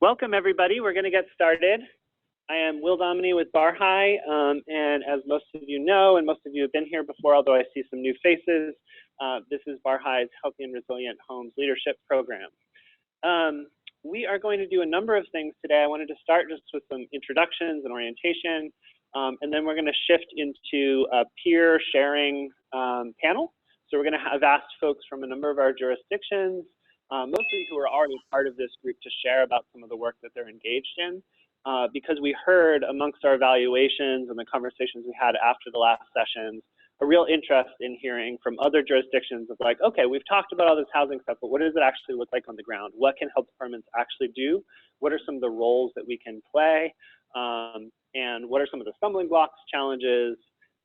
Welcome, everybody. We're going to get started. I am Will Dominy with BARHII, and as most of you know, and most of you have been here before, although I see some new faces, this is BARHII's Healthy and Resilient Homes Leadership Program. We are going to do a number of things today. I wanted to start just with some introductions and orientation, and then we're going to shift into a peer sharing panel. So we're going to have asked folks from a number of our jurisdictions, mostly who are already part of this group, to share about some of the work that they're engaged in. Because we heard amongst our evaluations and the conversations we had after the last sessions, a real interest in hearing from other jurisdictions of like, okay, we've talked about all this housing stuff, but what does it actually look like on the ground? What can health departments actually do? What are some of the roles that we can play? And what are some of the stumbling blocks, challenges,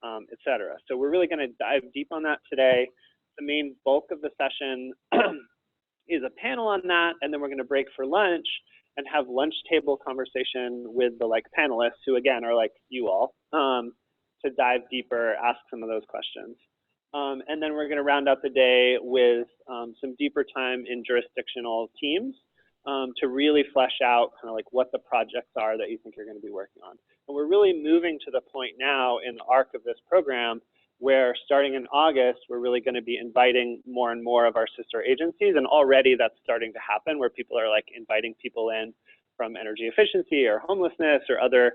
et cetera? So we're really going to dive deep on that today. The main bulk of the session is a panel on that, and then we're going to break for lunch and have lunch table conversation with the panelists, who again are like you all, to dive deeper, ask some of those questions. And then we're going to round out the day with some deeper time in jurisdictional teams to really flesh out kind of like what the projects are that you think you're going to be working on. And we're really moving to the point now in the arc of this program where starting in August, we're really going to be inviting more and more of our sister agencies. And already that's starting to happen, where people are like inviting people in from energy efficiency or homelessness or other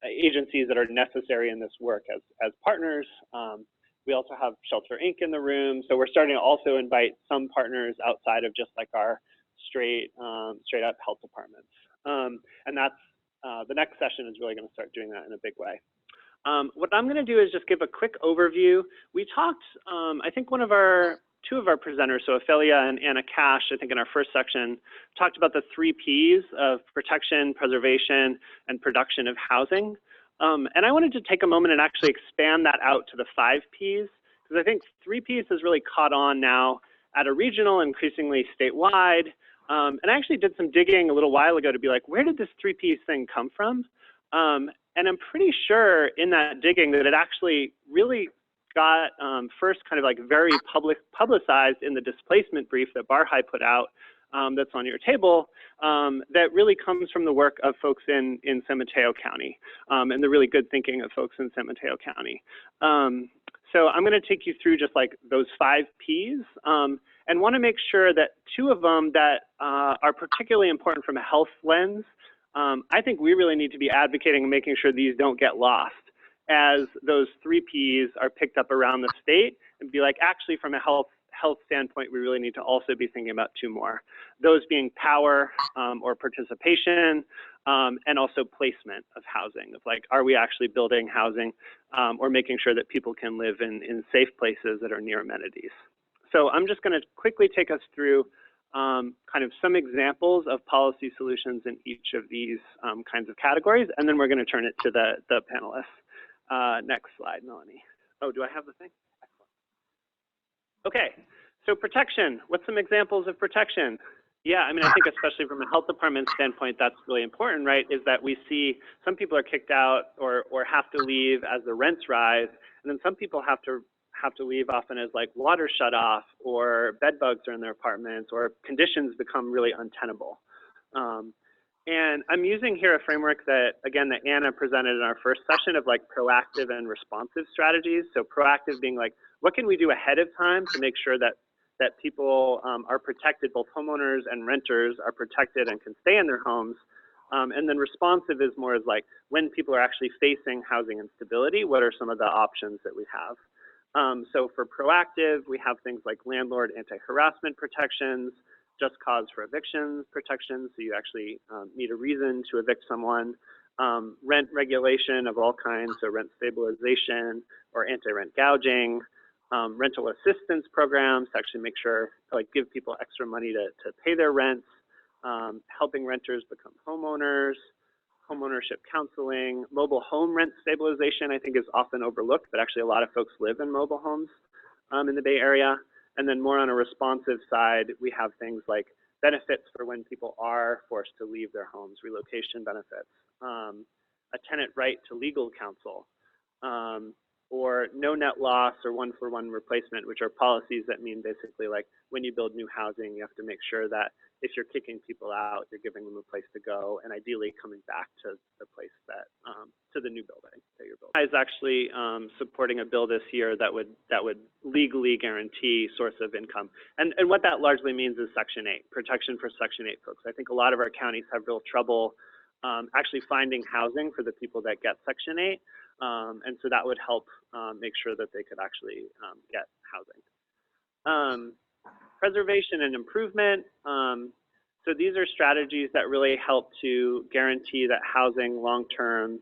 agencies that are necessary in this work as partners. We also have Shelter Inc. in the room. So we're starting to also invite some partners outside of just like our straight up health departments. And that's the next session is really going to start doing that in a big way. What I'm going to do is just give a quick overview. We talked, I think two of our presenters, so Ophelia and Anna Cash, I think in our first section, talked about the 3 Ps of protection, preservation, and production of housing. And I wanted to take a moment and actually expand that out to the 5 Ps, because I think 3 Ps has really caught on now at a regional, increasingly statewide. And I actually did some digging a little while ago to be like, where did this 3 Ps thing come from? And I'm pretty sure in that digging that it actually really got first kind of like very publicized in the displacement brief that BARHII put out that's on your table, that really comes from the work of folks in San Mateo County and the really good thinking of folks in San Mateo County. So I'm going to take you through just like those 5 Ps and want to make sure that 2 of them that are particularly important from a health lens, I think we really need to be advocating and making sure these don't get lost as those 3 Ps are picked up around the state, and be like, actually from a health standpoint, we really need to also be thinking about 2 more. Those being power or participation, and also placement of housing, of like, are we actually building housing or making sure that people can live in safe places that are near amenities. So I'm just going to quickly take us through kind of some examples of policy solutions in each of these kinds of categories, and then we're going to turn it to the panelists. Next slide, Melanie. Oh, do I have the thing? Excellent. Okay, so protection. What's some examples of protection? Yeah, I mean, I think especially from a health department standpoint, that's really important, right? Is that we see some people are kicked out or have to leave as the rents rise, and then some people have to leave often as like water shut off or bed bugs are in their apartments or conditions become really untenable. And I'm using here a framework that, again, that Anna presented in our first session of like proactive and responsive strategies. So proactive being like, what can we do ahead of time to make sure that people are protected, both homeowners and renters are protected and can stay in their homes. And then responsive is more as like when people are actually facing housing instability, what are some of the options that we have? So for proactive, we have things like landlord anti-harassment protections, just cause for evictions protections, so you actually need a reason to evict someone, rent regulation of all kinds, so rent stabilization or anti-rent gouging, rental assistance programs to actually make sure, like give people extra money to pay their rents, helping renters become homeowners, homeownership counseling, mobile home rent stabilization, I think is often overlooked, but actually a lot of folks live in mobile homes in the Bay Area. And then more on a responsive side, we have things like benefits for when people are forced to leave their homes, relocation benefits, a tenant right to legal counsel, or no net loss or 1-for-1 replacement, which are policies that mean basically like when you build new housing, you have to make sure that if you're kicking people out, you're giving them a place to go, and ideally coming back to the place that to the new building that you're building. Is actually supporting a bill this year that would legally guarantee source of income, and what that largely means is Section 8 protection for Section 8 folks. I think a lot of our counties have real trouble actually finding housing for the people that get Section 8, and so that would help make sure that they could actually get housing. Preservation and improvement. So these are strategies that really help to guarantee that housing long-term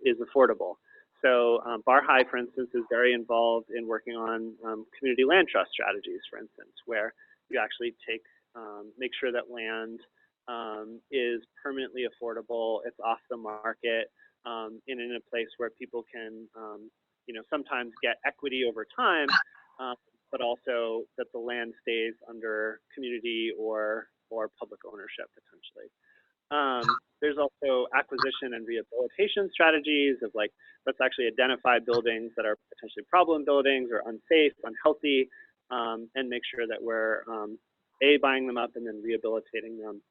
is affordable. So BARHII, for instance, is very involved in working on community land trust strategies, for instance, where you actually make sure that land is permanently affordable, it's off the market, and in a place where people can, sometimes get equity over time, but also that the land stays under community or public ownership potentially. There's also acquisition and rehabilitation strategies of like, let's actually identify buildings that are potentially problem buildings or unsafe, unhealthy, and make sure that we're buying them up and then rehabilitating them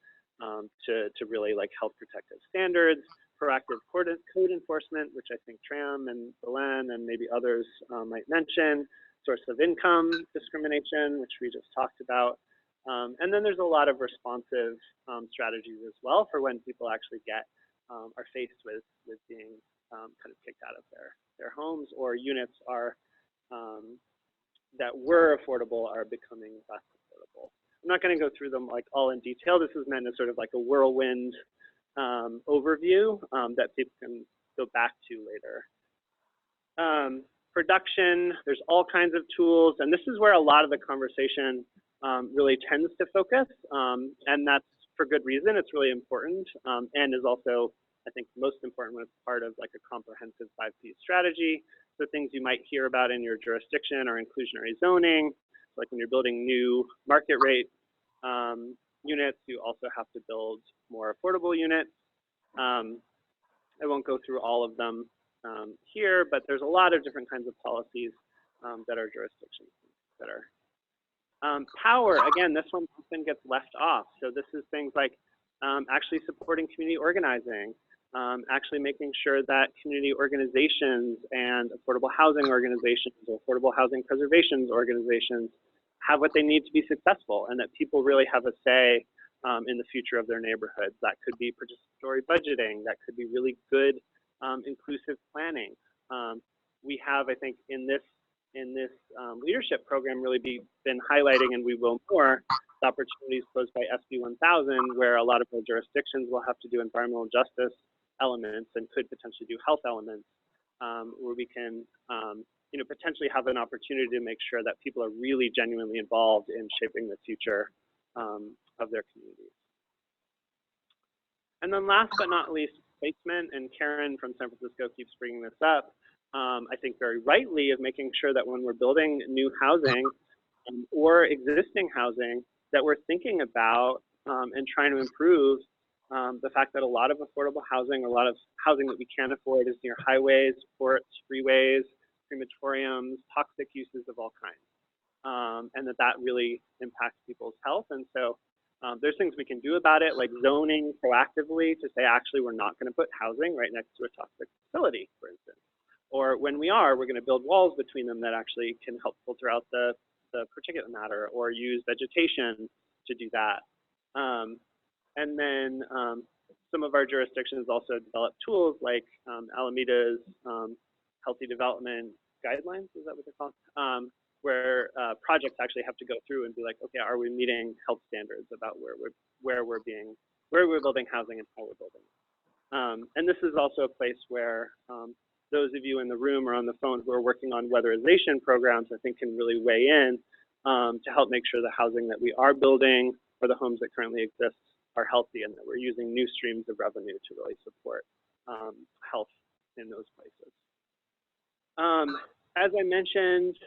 to really like health protective standards. Proactive code enforcement, which I think Tram and Belen and maybe others might mention. Source of income discrimination, which we just talked about. And then there's a lot of responsive strategies as well for when people actually are faced with being kind of kicked out of their homes, or units that were affordable are becoming less affordable. I'm not going to go through them like all in detail. This is meant as sort of like a whirlwind overview that people can go back to later. Production, there's all kinds of tools, and this is where a lot of the conversation really tends to focus, and that's for good reason. It's really important, and is also, I think, most important when it's part of like a comprehensive 5P strategy. So things you might hear about in your jurisdiction are inclusionary zoning. Like when you're building new market rate units, you also have to build more affordable units. I won't go through all of them here, but there's a lot of different kinds of policies that our jurisdictions consider. Power, again, this one often gets left off. So this is things like actually supporting community organizing, actually making sure that community organizations and affordable housing organizations or affordable housing preservation organizations have what they need to be successful, and that people really have a say in the future of their neighborhoods. That could be participatory budgeting, that could be really good inclusive planning. We have, I think, in this leadership program really been highlighting, and we will more, the opportunities posed by SB 1000, where a lot of our jurisdictions will have to do environmental justice elements and could potentially do health elements, where we can potentially have an opportunity to make sure that people are really genuinely involved in shaping the future of their communities. And then last but not least, placement, and Karen from San Francisco keeps bringing this up, I think very rightly, of making sure that when we're building new housing or existing housing, that we're thinking about and trying to improve the fact that a lot of affordable housing, a lot of housing that we can't afford is near highways, ports, freeways, crematoriums, toxic uses of all kinds, and that really impacts people's health. And so there's things we can do about it, like zoning proactively to say, actually, we're not going to put housing right next to a toxic facility, for instance. Or when we're going to build walls between them that actually can help filter out the particulate matter, or use vegetation to do that. And then some of our jurisdictions also develop tools like Alameda's Healthy Development Guidelines, is that what they're called? Where projects actually have to go through and be like, okay, are we meeting health standards about where we're building housing and how we're building. And this is also a place where those of you in the room or on the phone who are working on weatherization programs, I think, can really weigh in to help make sure the housing that we are building or the homes that currently exist are healthy, and that we're using new streams of revenue to really support health in those places. As I mentioned,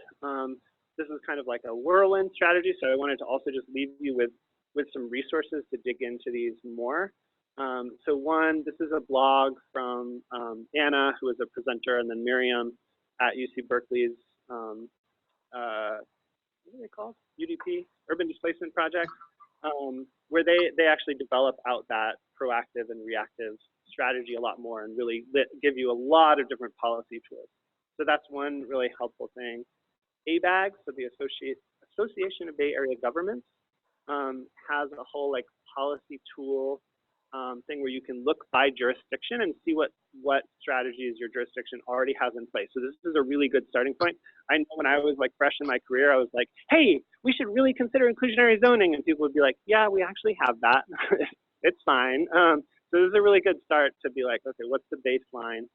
this is kind of like a whirlwind strategy, so I wanted to also just leave you with some resources to dig into these more. So one, this is a blog from Anna, who is a presenter, and then Miriam at UC Berkeley's, what are they called? UDP, Urban Displacement Project. where they actually develop out that proactive and reactive strategy a lot more and really give you a lot of different policy tools. So that's one really helpful thing. ABAG, so the Association of Bay Area Governments, has a whole like policy tool thing where you can look by jurisdiction and see what strategies your jurisdiction already has in place. So this is a really good starting point. I know when I was like fresh in my career, I was like, hey, we should really consider inclusionary zoning. And people would be like, yeah, we actually have that. It's fine. So this is a really good start to be like, okay, what's the baseline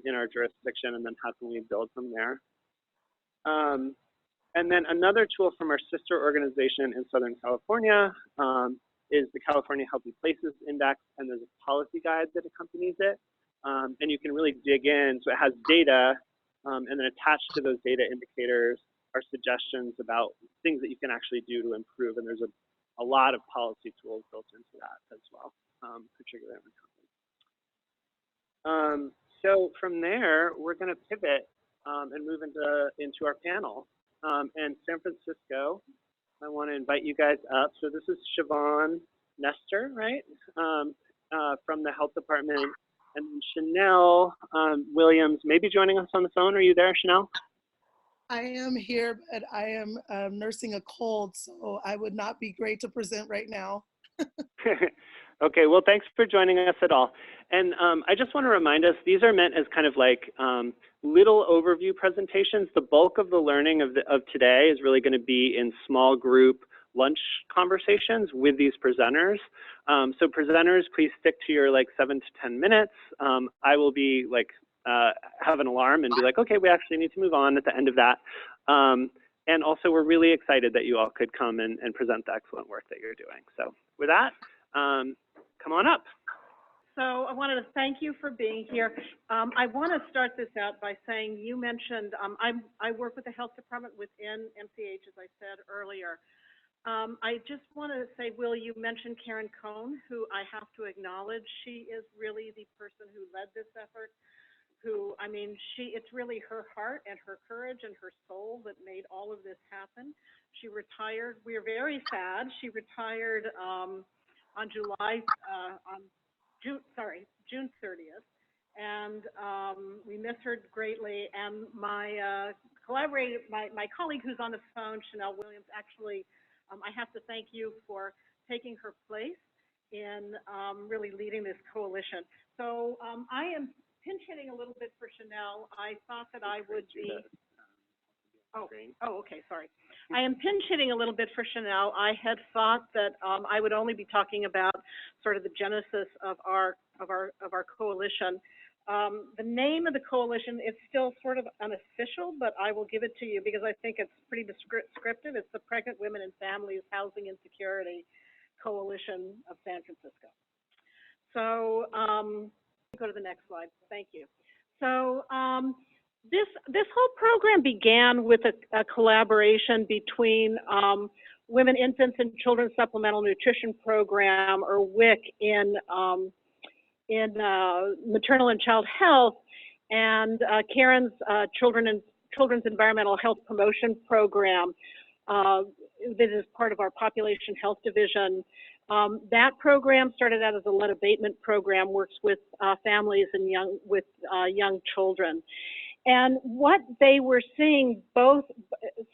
in our jurisdiction, and then how can we build from there? And then another tool from our sister organization in Southern California is the California Healthy Places Index, and there's a policy guide that accompanies it. And you can really dig in, so it has data, and then attached to those data indicators are suggestions about things that you can actually do to improve, and there's a lot of policy tools built into that as well, particularly in companies. So from there, we're gonna pivot and move into our panel. And San Francisco, I want to invite you guys up. So this is Siobhan Nestor, right, from the health department, and Chanel Williams may be joining us on the phone. Are you there, Chanel? I am here, but I am nursing a cold, so I would not be great to present right now. Okay, well, thanks for joining us at all. And I just want to remind us, these are meant as kind of like little overview presentations. The bulk of the learning of today is really going to be in small group lunch conversations with these presenters. So presenters, please stick to your like 7 to 10 minutes. I will be like, have an alarm and be like, okay, we actually need to move on at the end of that. And also, we're really excited that you all could come and present the excellent work that you're doing. So with that, come on up. So I wanted to thank you for being here. I want to start this out by saying you mentioned, I work with the health department within MCH, as I said earlier. I just want to say, Will, you mentioned Karen Cohn, who I have to acknowledge. She is really the person who led this effort, who, I mean, it's really her heart and her courage and her soul that made all of this happen. She retired. We are very sad. She retired on June 30th, and we miss her greatly. And my my colleague who's on the phone, Chanel Williams, actually, I have to thank you for taking her place in really leading this coalition. So I am pinch hitting a little bit for Chanel. I thought that I would be. Oh, okay, sorry. I am pinch hitting a little bit for Chanel. I had thought that I would only be talking about sort of the genesis of our coalition. The name of the coalition is still sort of unofficial, but I will give it to you because I think it's pretty descriptive. It's the Pregnant Women and Families Housing Insecurity Coalition of San Francisco. So go to the next slide. Thank you. So this whole program began with a collaboration between Women, Infants, and Children Supplemental Nutrition Program, or WIC, in maternal and child health, and Karen's Children's Environmental Health Promotion Program that is part of our Population Health Division. That program started out as a lead abatement program, works with families and young children. And what they were seeing, both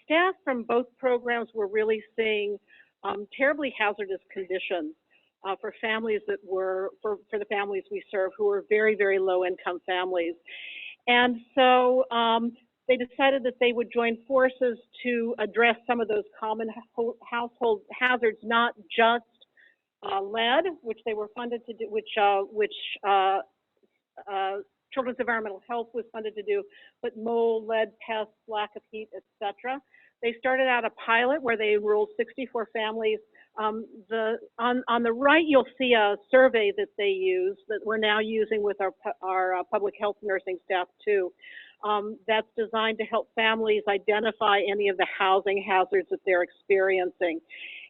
staff from both programs were really seeing terribly hazardous conditions for families that were, for the families we serve, who were very, very low income families. And so they decided that they would join forces to address some of those common household hazards, not just lead, which they were funded to do, which Children's Environmental Health was funded to do, but mold, lead, pests, lack of heat, etc. They started out a pilot where they enrolled 64 families. On the right, you'll see a survey that they use that we're now using with our public health nursing staff too. That's designed to help families identify any of the housing hazards that they're experiencing.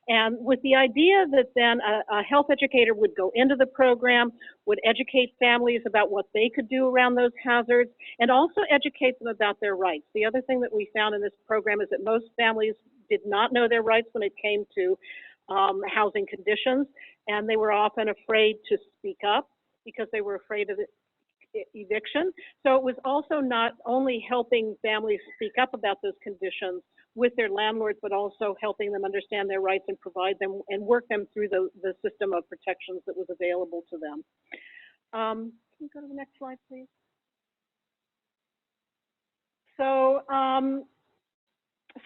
And with the idea that then a health educator would go into the program, would educate families about what they could do around those hazards, and also educate them about their rights. The other thing that we found in this program is that most families did not know their rights when it came to housing conditions, and they were often afraid to speak up because they were afraid of eviction. So it was also not only helping families speak up about those conditions with their landlords, but also helping them understand their rights and provide them and work them through the system of protections that was available to them. Can you go to the next slide, please? So,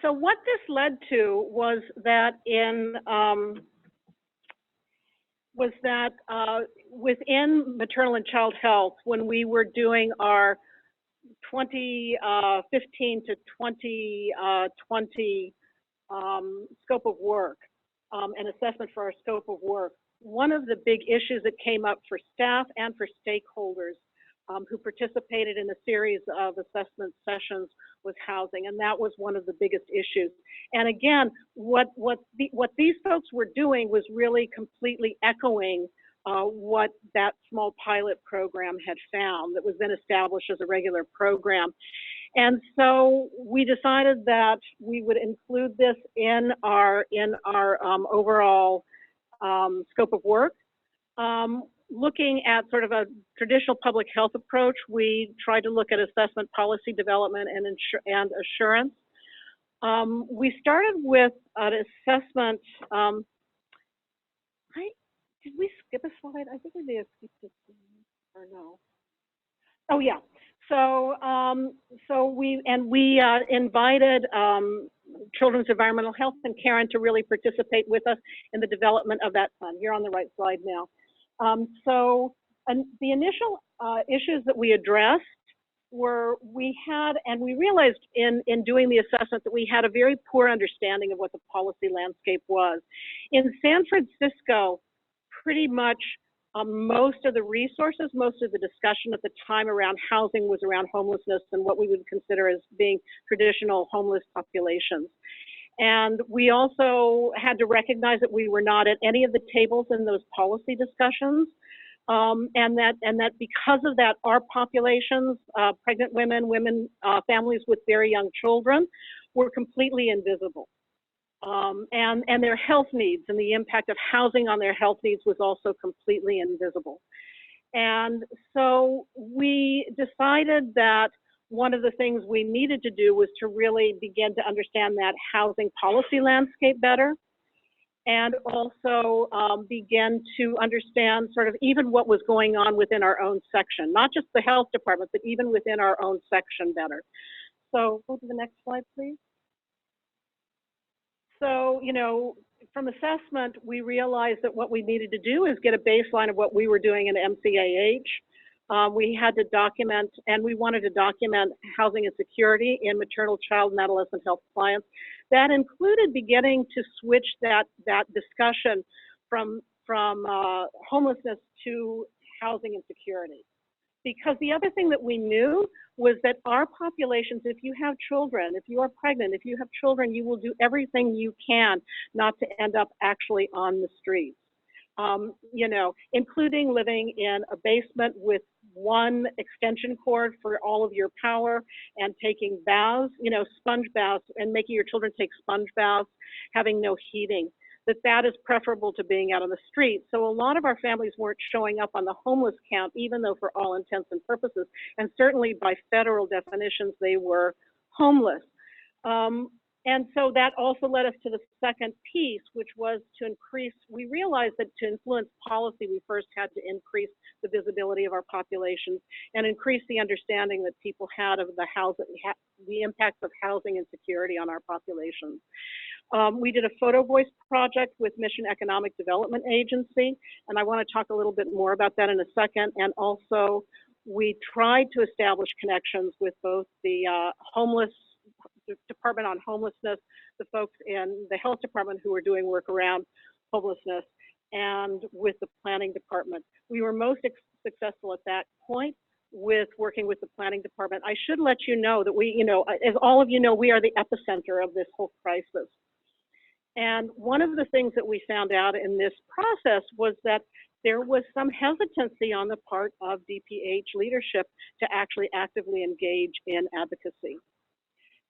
so what this led to was that within maternal and child health, when we were doing our 2015 to 2020 scope of work, an assessment for our scope of work, one of the big issues that came up for staff and for stakeholders who participated in a series of assessment sessions was housing, and that was one of the biggest issues. And again, what these folks were doing was really completely echoing what that small pilot program had found that was then established as a regular program. And so we decided that we would include this in our overall scope of work. Looking at sort of a traditional public health approach, we tried to look at assessment, policy development, and assurance. We started with an assessment. Did we skip a slide? I think we may have skipped it, or no. Oh yeah. So we invited Children's Environmental Health and Karen to really participate with us in the development of that plan. You're on the right slide now. The initial issues that we addressed were we realized in doing the assessment that we had a very poor understanding of what the policy landscape was. In San Francisco, pretty much most of the resources, most of the discussion at the time around housing was around homelessness and what we would consider as being traditional homeless populations. And we also had to recognize that we were not at any of the tables in those policy discussions, and that because of that, our populations, pregnant women, families with very young children, were completely invisible. And their health needs and the impact of housing on their health needs was also completely invisible. And so we decided that one of the things we needed to do was to really begin to understand that housing policy landscape better, and also begin to understand sort of even what was going on within our own section, not just the health department, but even within our own section better. So go to the next slide, please. So, you know, from assessment, we realized that what we needed to do is get a baseline of what we were doing in MCAH. We had to document, and we wanted to document housing insecurity in maternal, child, and adolescent health clients. That included beginning to switch that discussion from homelessness to housing insecurity. Because the other thing that we knew was that our populations, if you have children, if you are pregnant, if you have children, you will do everything you can not to end up actually on the streets. You know, including living in a basement with one extension cord for all of your power and taking baths, you know, sponge baths, and making your children take sponge baths, having no heating, that is preferable to being out on the street. So a lot of our families weren't showing up on the homeless count, even though for all intents and purposes, and certainly by federal definitions, they were homeless. And so that also led us to the second piece, which was to increase, we realized that to influence policy, we first had to increase the visibility of our populations and increase the understanding that people had of the impacts of housing insecurity on our populations. We did a photo voice project with Mission Economic Development Agency, and I want to talk a little bit more about that in a second. And also, we tried to establish connections with both the Department on Homelessness, the folks in the health department who were doing work around homelessness, and with the planning department. We were most successful at that point with working with the planning department. I should let you know that we, you know, as all of you know, we are the epicenter of this whole crisis. And one of the things that we found out in this process was that there was some hesitancy on the part of DPH leadership to actually actively engage in advocacy.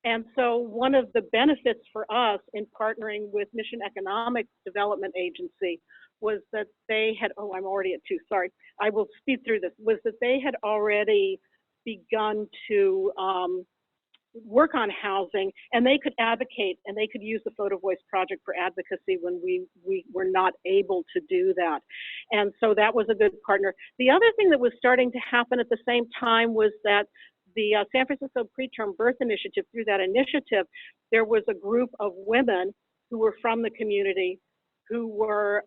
And so one of the benefits for us in partnering with Mission Economic Development Agency was that they had, oh, I'm already at 2, sorry, I will speed through this, was that they had already begun to work on housing, and they could advocate, and they could use the Photo Voice Project for advocacy when we were not able to do that. And so that was a good partner. The other thing that was starting to happen at the same time was that the San Francisco Preterm Birth Initiative, through that initiative, there was a group of women who were from the community who were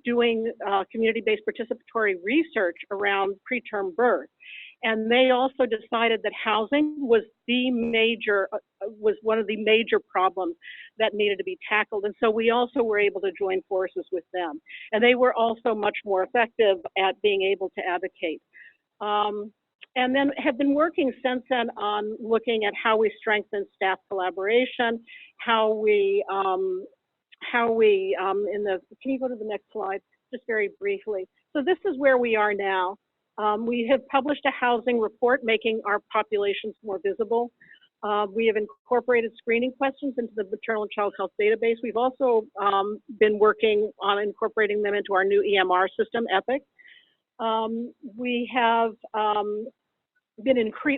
doing community-based participatory research around preterm birth. And they also decided that housing was the major, was one of the major problems that needed to be tackled. And so we also were able to join forces with them. And they were also much more effective at being able to advocate. And then have been working since then on looking at how we strengthen staff collaboration, how we can you go to the next slide, just very briefly. So this is where we are now. We have published a housing report making our populations more visible. We have incorporated screening questions into the maternal and child health database. We've also been working on incorporating them into our new EMR system, EPIC. We have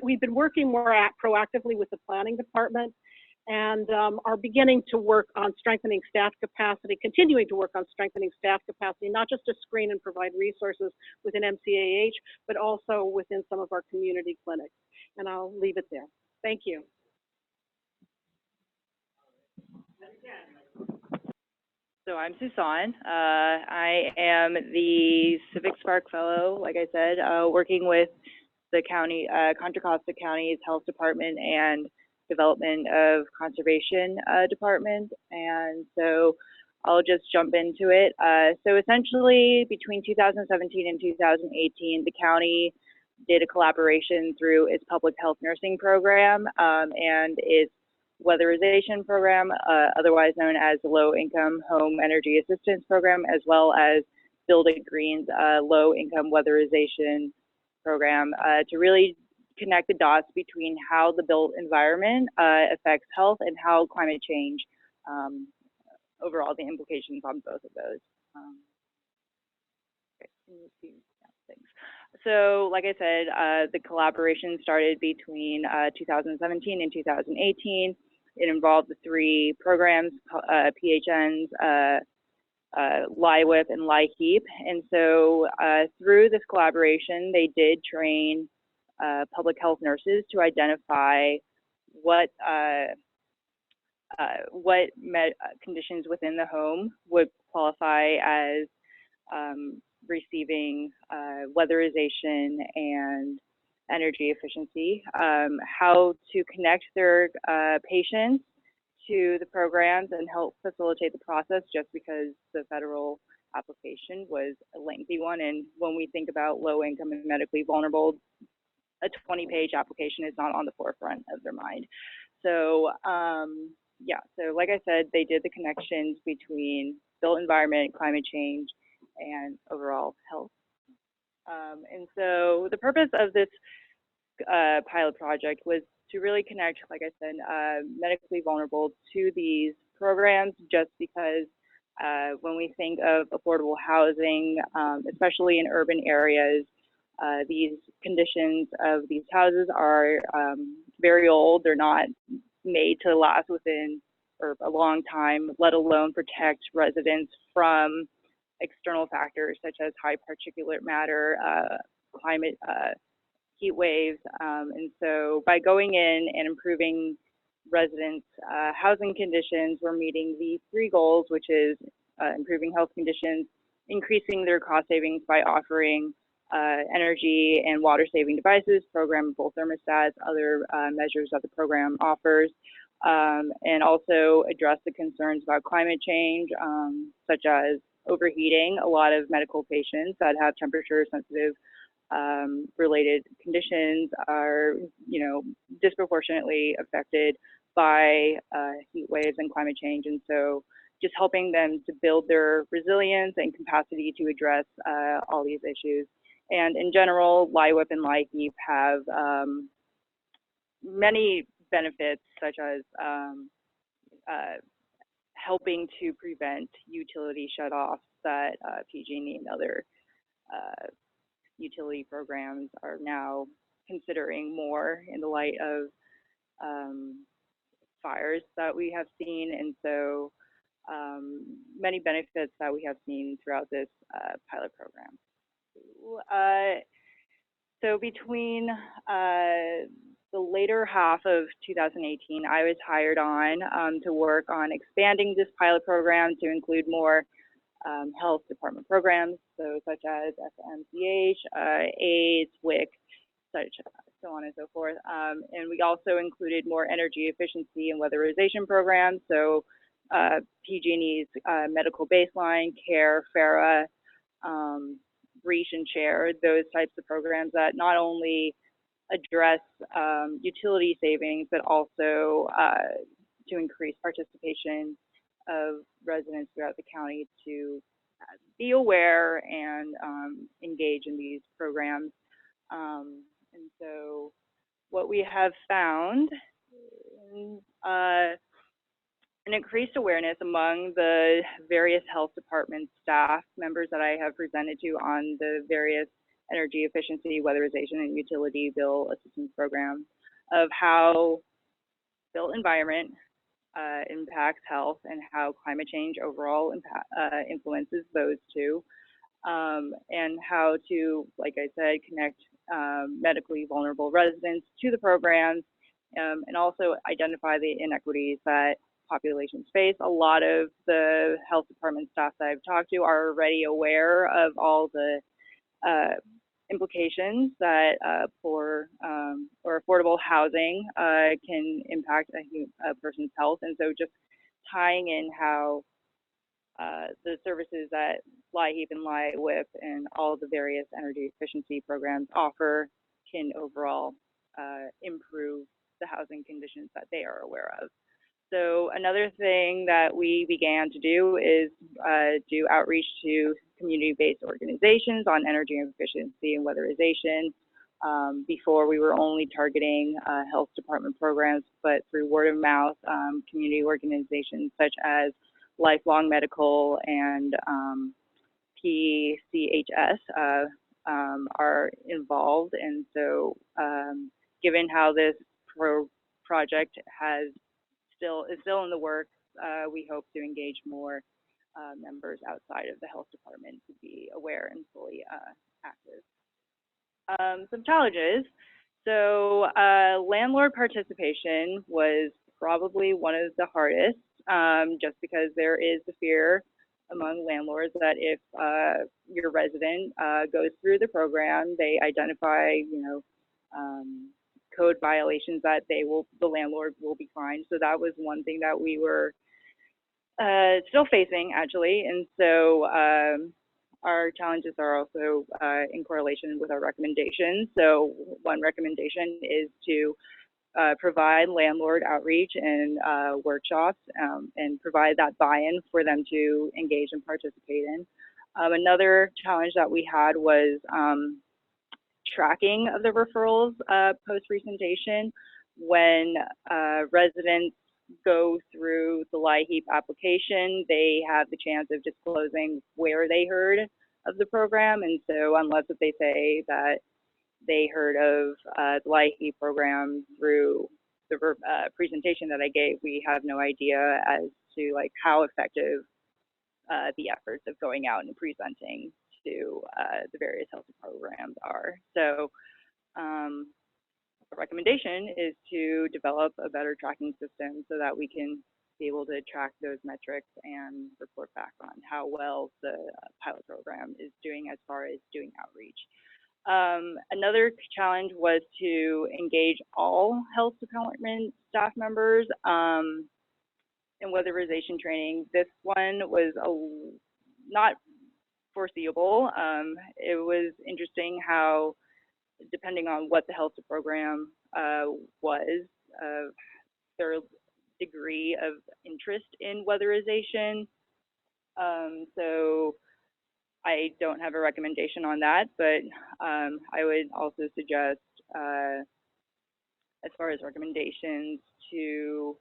we've been working more proactively with the planning department, and are beginning to work on strengthening staff capacity, continuing to work on strengthening staff capacity, not just to screen and provide resources within MCAH, but also within some of our community clinics. And I'll leave it there. Thank you. So I'm Susan. I am the Civic Spark Fellow, like I said, working with the county, Contra Costa County's Health Department and Development of Conservation Department. And so I'll just jump into it. So essentially between 2017 and 2018, the county did a collaboration through its public health nursing program and its weatherization program, otherwise known as the Low Income Home Energy Assistance Program, as well as Build It Green's Low Income Weatherization Program, to really connect the dots between how the built environment affects health and how climate change, overall the implications on both of those. Thanks. So like I said, the collaboration started between 2017 and 2018. It involved the 3 programs, PHNs, LIWIP, and LIHEAP. And so through this collaboration, they did train public health nurses to identify what conditions within the home would qualify as receiving weatherization and energy efficiency, how to connect their patients to the programs and help facilitate the process, just because the federal application was a lengthy one. And when we think about low income and medically vulnerable, a 20-page application is not on the forefront of their mind. So yeah, so like I said, they did the connections between built environment, climate change, and overall health. And so the purpose of this pilot project was to really connect, like I said, medically vulnerable to these programs, just because when we think of affordable housing, especially in urban areas, these conditions of these houses are very old. They're not made to last within or a long time, let alone protect residents from external factors such as high particulate matter, climate, heat waves. And so by going in and improving residents' housing conditions, we're meeting the 3 goals, which is improving health conditions, increasing their cost savings by offering energy and water saving devices, programmable thermostats, other measures that the program offers, and also address the concerns about climate change, such as overheating. A lot of medical patients that have temperature sensitive related conditions are, disproportionately affected by heat waves and climate change. And so just helping them to build their resilience and capacity to address all these issues. And in general, LIWIP and LIHEAP have many benefits such as helping to prevent utility shutoffs that PG&E and other utility programs are now considering more in the light of fires that we have seen. And so many benefits that we have seen throughout this pilot program. So between the later half of 2018, I was hired on to work on expanding this pilot program to include more health department programs, such as FMCH, AIDS, WIC, so on and so forth. And we also included more energy efficiency and weatherization programs, so PG&E's medical baseline, CARE, FARA, REACH and SHARE, those types of programs that not only address utility savings, but also to increase participation of residents throughout the county to be aware and engage in these programs. And so what we have found is an increased awareness among the various health department staff members that I have presented to on the various energy efficiency, weatherization, and utility bill assistance programs of how built environment impacts health and how climate change overall influences those two, and how to, like I said, connect medically vulnerable residents to the programs, and also identify the inequities that populations face. A lot of the health department staff that I've talked to are already aware of all the implications that poor or affordable housing can impact a person's health. And so just tying in how the services that LIHEAP and LIWIP and all the various energy efficiency programs offer can overall improve the housing conditions that they are aware of. So another thing that we began to do is do outreach to community-based organizations on energy efficiency and weatherization. Before, we were only targeting health department programs, but through word of mouth, community organizations such as Lifelong Medical and PCHS are involved. And so given how this project is still in the works, we hope to engage more members outside of the health department to be aware and fully active. Some challenges. So landlord participation was probably one of the hardest, just because there is the fear among landlords that if your resident goes through the program, they identify, code violations, that the landlord will be fined. So that was one thing that we were still facing, actually. And so our challenges are also in correlation with our recommendations. So one recommendation is to provide landlord outreach and workshops and provide that buy-in for them to engage and participate in. Another challenge that we had was tracking of the referrals post-presentation. When residents go through the LIHEAP application, they have the chance of disclosing where they heard of the program. And so unless if they say that they heard of the LIHEAP program through the presentation that I gave, we have no idea as to how effective the efforts of going out and presenting to the various health programs are. So the recommendation is to develop a better tracking system so that we can be able to track those metrics and report back on how well the pilot program is doing as far as doing outreach. Another challenge was to engage all health department staff members in weatherization training. This one was not foreseeable. It was interesting how, depending on what the health program was, their degree of interest in weatherization. So I don't have a recommendation on that, but I would also suggest as far as recommendations to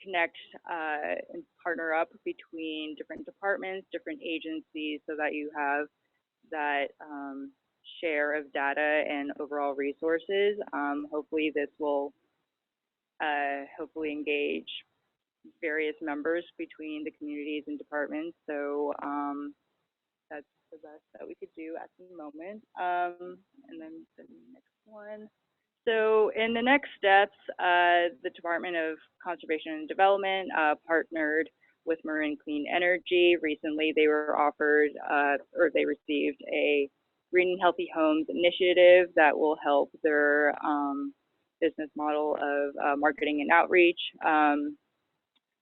connect and partner up between different departments, different agencies, so that you have that share of data and overall resources. Hopefully this will hopefully engage various members between the communities and departments. So that's the best that we could do at the moment. And then the next one. So in the next steps, the Department of Conservation and Development partnered with Marin Clean Energy. Recently, they were offered, or they received a Green and Healthy Homes initiative that will help their business model of marketing and outreach.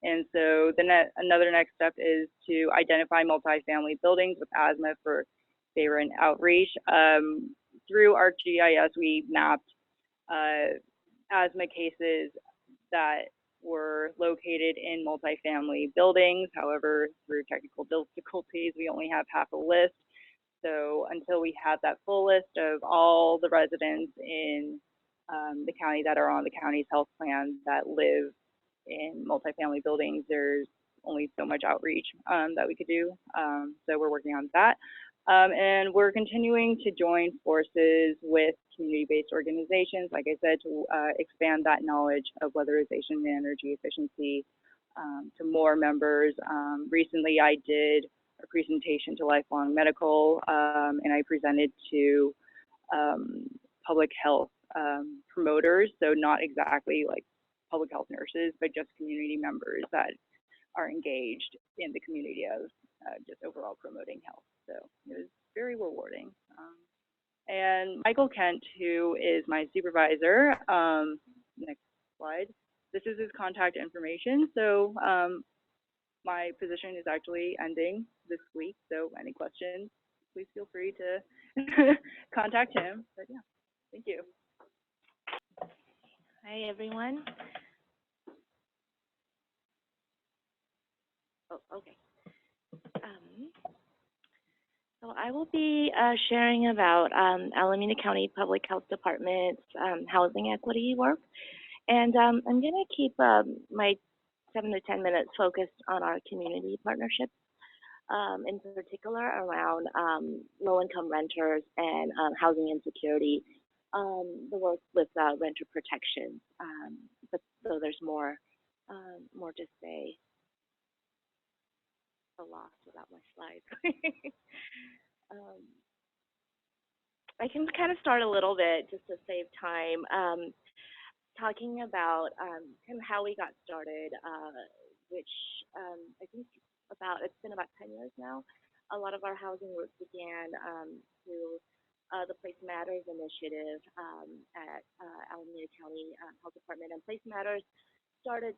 And so another next step is to identify multifamily buildings with asthma for BARHII and outreach. Through our GIS, we mapped asthma cases that were located in multifamily buildings. However, through technical difficulties, we only have half a list. So until we have that full list of all the residents in the county that are on the county's health plan that live in multifamily buildings, there's only so much outreach that we could do. So we're working on that. And we're continuing to join forces with community-based organizations, like I said, to expand that knowledge of weatherization and energy efficiency to more members. Recently, I did a presentation to Lifelong Medical, and I presented to public health promoters, so not exactly like public health nurses, but just community members that are engaged in the community of just overall promoting health. So it was very rewarding. And Michael Kent, who is my supervisor, next slide. This is his contact information. So my position is actually ending this week. So any questions, please feel free to contact him. But yeah, thank you. Hi, everyone. Oh, okay. So I will be sharing about Alameda County Public Health Department's housing equity work. And I'm going to keep my 7 to 10 minutes focused on our community partnerships, in particular around low-income renters and housing insecurity, the work with renter protection. But so there's more to say. Lost without my slides. I can kind of start a little bit just to save time, talking about kind of how we got started, which I think it's been about 10 years now. A lot of our housing work began through the Place Matters initiative at Alameda County Health Department, and Place Matters started,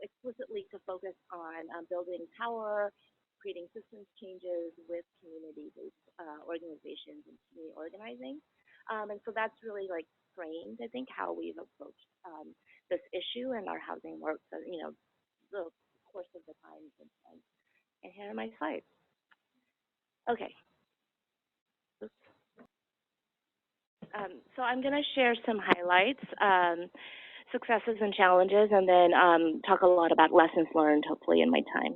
explicitly to focus on building power, creating systems changes with community-based organizations and community organizing. And so that's really like framed, I think, how we've approached this issue and our housing work, the course of the time. And here are my slides. Okay. So I'm going to share some highlights, successes and challenges, and then talk a lot about lessons learned, hopefully, in my time.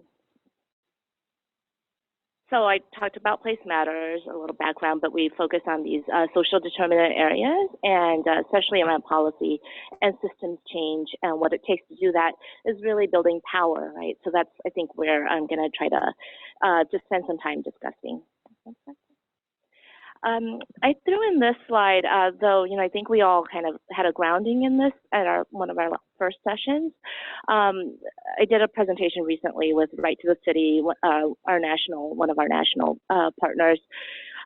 So I talked about Place Matters, a little background, but we focus on these social determinant areas, and especially around policy and systems change. And what it takes to do that is really building power, right? So that's, I think, where I'm going to try to just spend some time discussing. I threw in this slide, though, I think we all kind of had a grounding in this at one of our first sessions. I did a presentation recently with Right to the City, one of our national partners.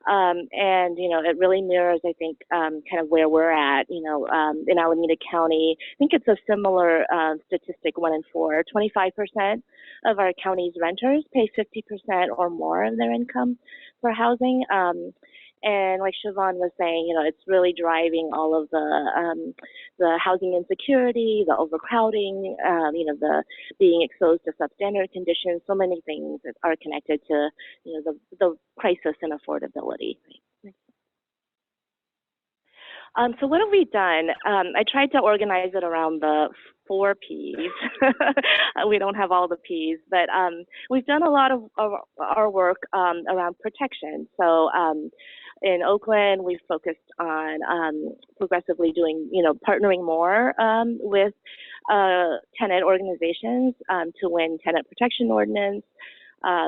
And, it really mirrors, I think, kind of where we're at, in Alameda County. I think it's a similar statistic, 1 in 4, 25% of our county's renters pay 50% or more of their income for housing. And like Siobhan was saying, it's really driving all of the housing insecurity, the overcrowding, the being exposed to substandard conditions. So many things that are connected to, the crisis in affordability. So what have we done? I tried to organize it around the 4 Ps. We don't have all the Ps, but we've done a lot of our work around protection. So in Oakland, we've focused on progressively doing, partnering more with tenant organizations to win tenant protection ordinance,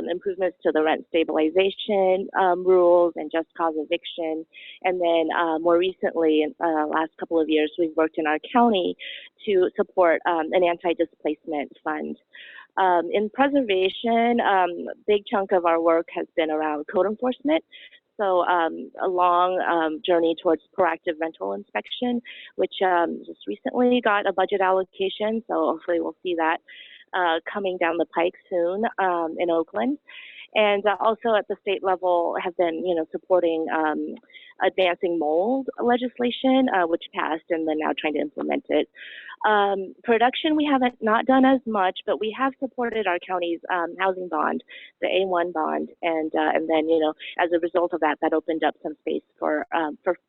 improvements to the rent stabilization rules and just cause eviction. And then more recently, in the last couple of years, we've worked in our county to support an anti-displacement fund. In preservation, a big chunk of our work has been around code enforcement. So a long journey towards proactive rental inspection, which just recently got a budget allocation. So hopefully we'll see that coming down the pike soon in Oakland. And also at the state level have been, supporting advancing mold legislation, which passed, and then now trying to implement it. Production, we haven't not done as much, but we have supported our county's housing bond, the A1 bond, and then, as a result of that, that opened up some space for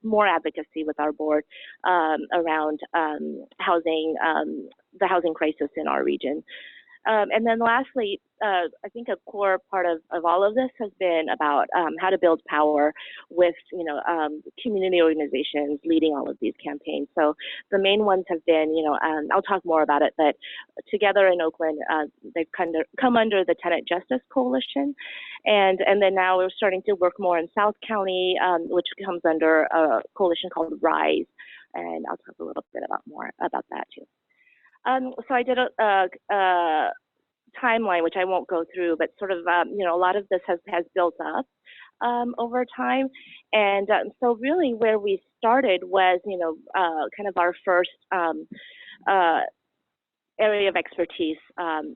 more advocacy with our board around housing, the housing crisis in our region. And then lastly, I think a core part of all of this has been about how to build power with, community organizations leading all of these campaigns. So the main ones have been, I'll talk more about it, but together in Oakland, they've come under the Tenant Justice Coalition. And then now we're starting to work more in South County, which comes under a coalition called RISE. And I'll talk a little bit more about that too. So I did a timeline, which I won't go through, but sort of, a lot of this has built up over time. And so really where we started was, kind of our first area of expertise,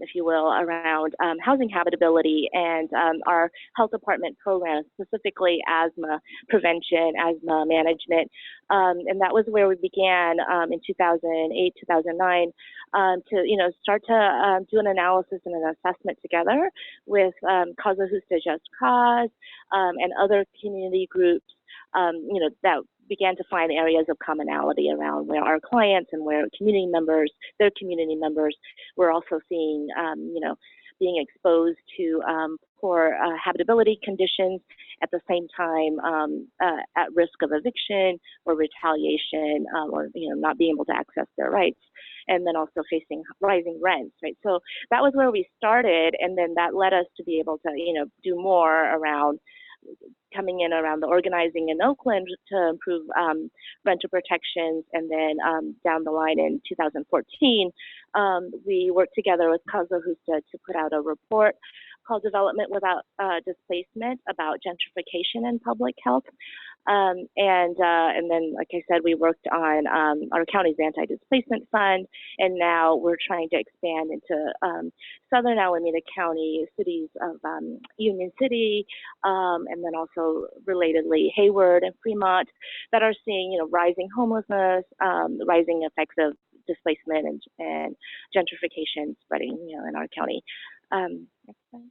if you will, around housing habitability and our health department programs, specifically asthma prevention, asthma management. And that was where we began in 2008, 2009 to, start to do an analysis and an assessment together with Causa Justa Just Cause and other community groups, that began to find areas of commonality around where our clients and where their community members were also seeing, being exposed to poor habitability conditions at the same time at risk of eviction or retaliation or, not being able to access their rights, and then also facing rising rents, right? So that was where we started, and then that led us to be able to, do more around coming in around the organizing in Oakland to improve renter protections. And then down the line in 2014, we worked together with Causa Justa to put out a report called Development Without Displacement about gentrification and public health. And then, like I said, we worked on our county's anti-displacement fund, and now we're trying to expand into southern Alameda County, cities of Union City, and then also relatedly Hayward and Fremont that are seeing, rising homelessness, rising effects of displacement and gentrification spreading, in our county. Next slide.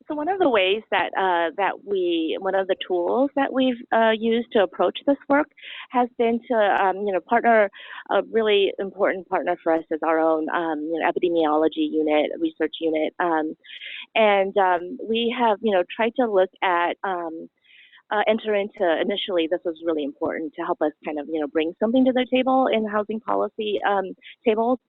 So one of the ways that one of the tools that we've used to approach this work has been to, partner. A really important partner for us is our own, epidemiology unit, research unit, and we have, tried to look at. Enter into, initially, this was really important to help us kind of, bring something to the table in housing policy tables.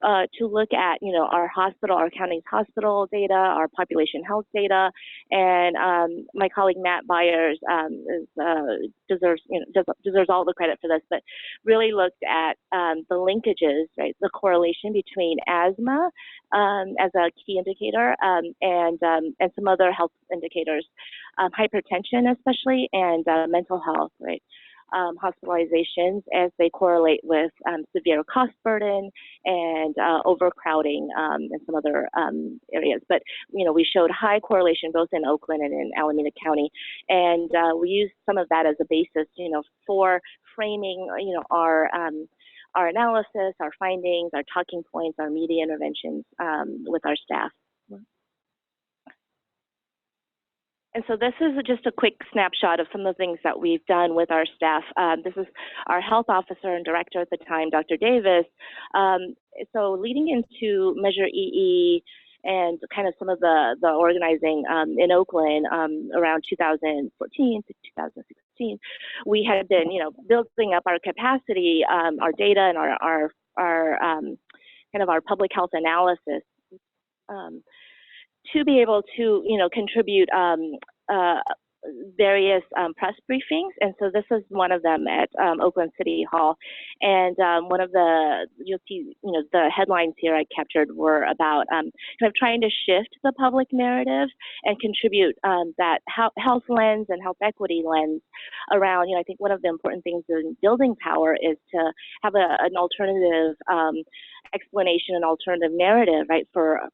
To look at, our county's hospital data, our population health data, and my colleague Matt Byers deserves all the credit for this, but really looked at the linkages, right, the correlation between asthma as a key indicator and some other health indicators, hypertension especially, and mental health, right. Hospitalizations as they correlate with severe cost burden and overcrowding and some other areas. But, we showed high correlation both in Oakland and in Alameda County. And we used some of that as a basis, for framing, our analysis, our findings, our talking points, our media interventions with our staff. And so this is just a quick snapshot of some of the things that we've done with our staff. This is our health officer and director at the time, Dr. Davis. So leading into Measure EE and kind of some of the organizing in Oakland around 2014 to 2016, we had been, building up our capacity, our data, and our kind of our public health analysis to be able to, contribute various press briefings. And so this is one of them at Oakland City Hall. And one of the, you'll see, the headlines here I captured were about kind of trying to shift the public narrative and contribute that health lens and health equity lens around, I think one of the important things in building power is to have an alternative explanation, an alternative narrative, right, for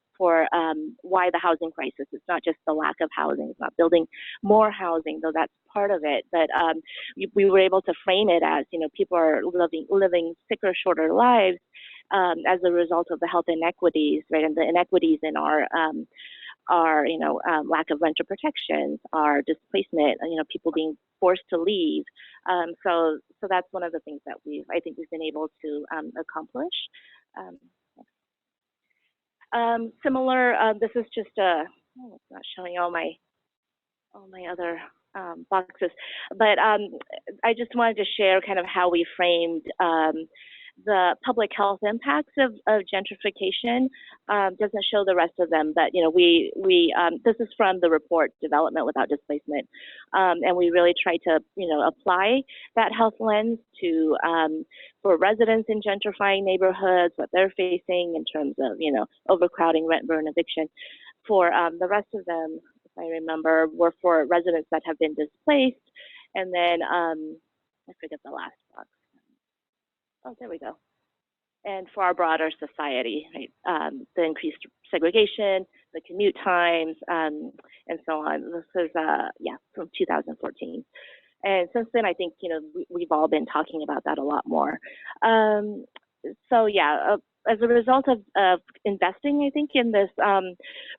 why the housing crisis. It's not just the lack of housing, it's not building more housing, though that's part of it, but we were able to frame it as, people are living sicker, shorter lives as a result of the health inequities, right, and the inequities in our lack of renter protections, our displacement, people being forced to leave. So that's one of the things that I think we've been able to accomplish. Similar, this is just it's not showing all my other boxes, but I just wanted to share kind of how we framed the public health impacts of gentrification. Doesn't show the rest of them, but this is from the report Development Without Displacement, and we really try to apply that health lens to for residents in gentrifying neighborhoods, what they're facing in terms of overcrowding, rent burn, eviction. For the rest of them, if I remember, were for residents that have been displaced, and then I forget the last box. Oh, there we go. And for our broader society, right? The increased segregation, the commute times, and so on. This is, from 2014. And since then, I think, we've all been talking about that a lot more. As a result of investing, I think, in this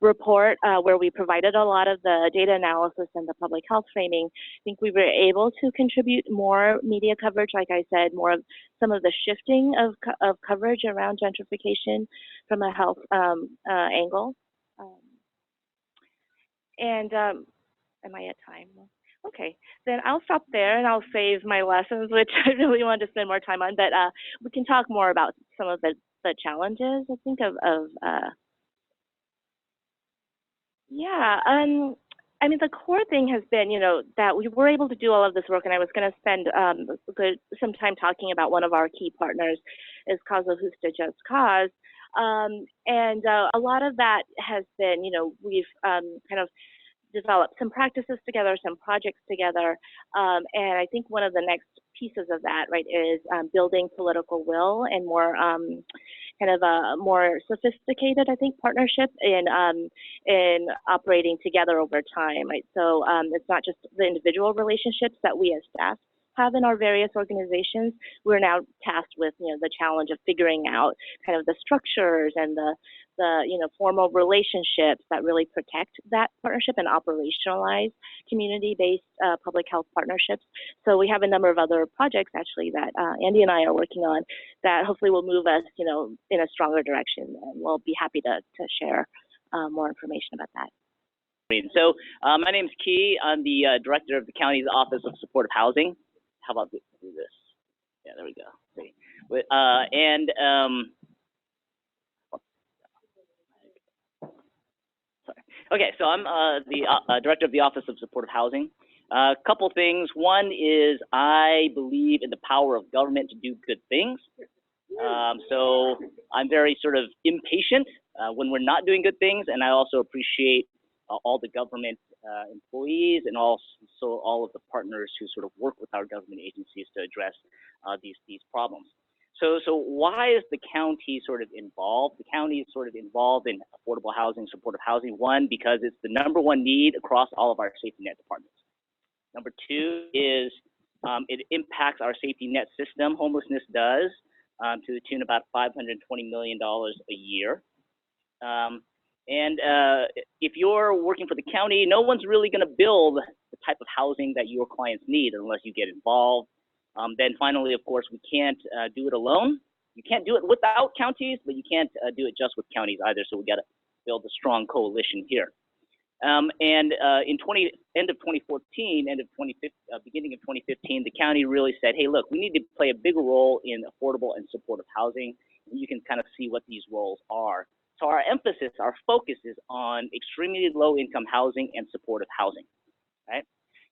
report, where we provided a lot of the data analysis and the public health framing, I think we were able to contribute more media coverage, like I said, more of some of the shifting of coverage around gentrification from a health angle. Am I at time? Okay, then I'll stop there and I'll save my lessons, which I really wanted to spend more time on, but we can talk more about some of the challenges, I think, I mean, the core thing has been, that we were able to do all of this work, and I was going to spend some time talking about one of our key partners, is Causal Justa Just Cause, and a lot of that has been, we've kind of developed some practices together, some projects together, and I think one of the next pieces of that, right, is building political will and more kind of a more sophisticated, I think, partnership in operating together over time, right? So it's not just the individual relationships that we as staff have in our various organizations. We're now tasked with, the challenge of figuring out kind of the structures and the formal relationships that really protect that partnership and operationalize community-based public health partnerships. So we have a number of other projects actually that Andy and I are working on that hopefully will move us, in a stronger direction, and we'll be happy to share more information about that. So my name's Key. I'm the director of the county's Office of Supportive Housing. How about this? Yeah, there we go. See. Okay, so I'm the director of the Office of Supportive Housing. A couple things. One is I believe in the power of government to do good things. So I'm very sort of impatient when we're not doing good things, and I also appreciate all the government employees and also all of the partners who sort of work with our government agencies to address these problems. So why is the county sort of involved? The county is sort of involved in affordable housing, supportive housing. One, because it's the #1 need across all of our safety net departments. Number two is it impacts our safety net system. Homelessness does to the tune of about $520 million a year. And if you're working for the county, no one's really going to build the type of housing that your clients need unless you get involved. Then finally, of course, we can't do it alone. You can't do it without counties, but you can't do it just with counties either. So we got to build a strong coalition here. End of 2014, beginning of 2015, the county really said, hey, look, we need to play a bigger role in affordable and supportive housing. And you can kind of see what these roles are. So our emphasis, our focus is on extremely low income housing and supportive housing, right?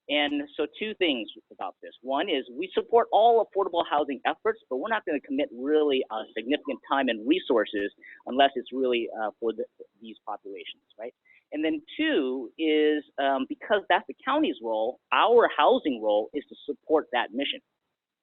And so two things about this. One is we support all affordable housing efforts, but we're not going to commit really significant time and resources unless it's really for these populations, right? And then two is because that's the county's role, our housing role is to support that mission,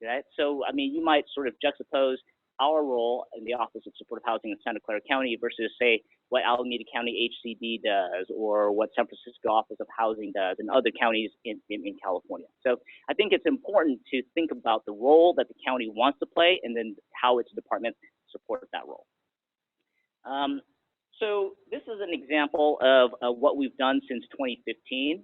right? So, I mean, you might sort of juxtapose our role in the Office of Supportive Housing in Santa Clara County versus, say, what Alameda County HCD does or what San Francisco Office of Housing does and other counties in California. So I think it's important to think about the role that the county wants to play and then how its department supports that role. So this is an example of what we've done since 2015.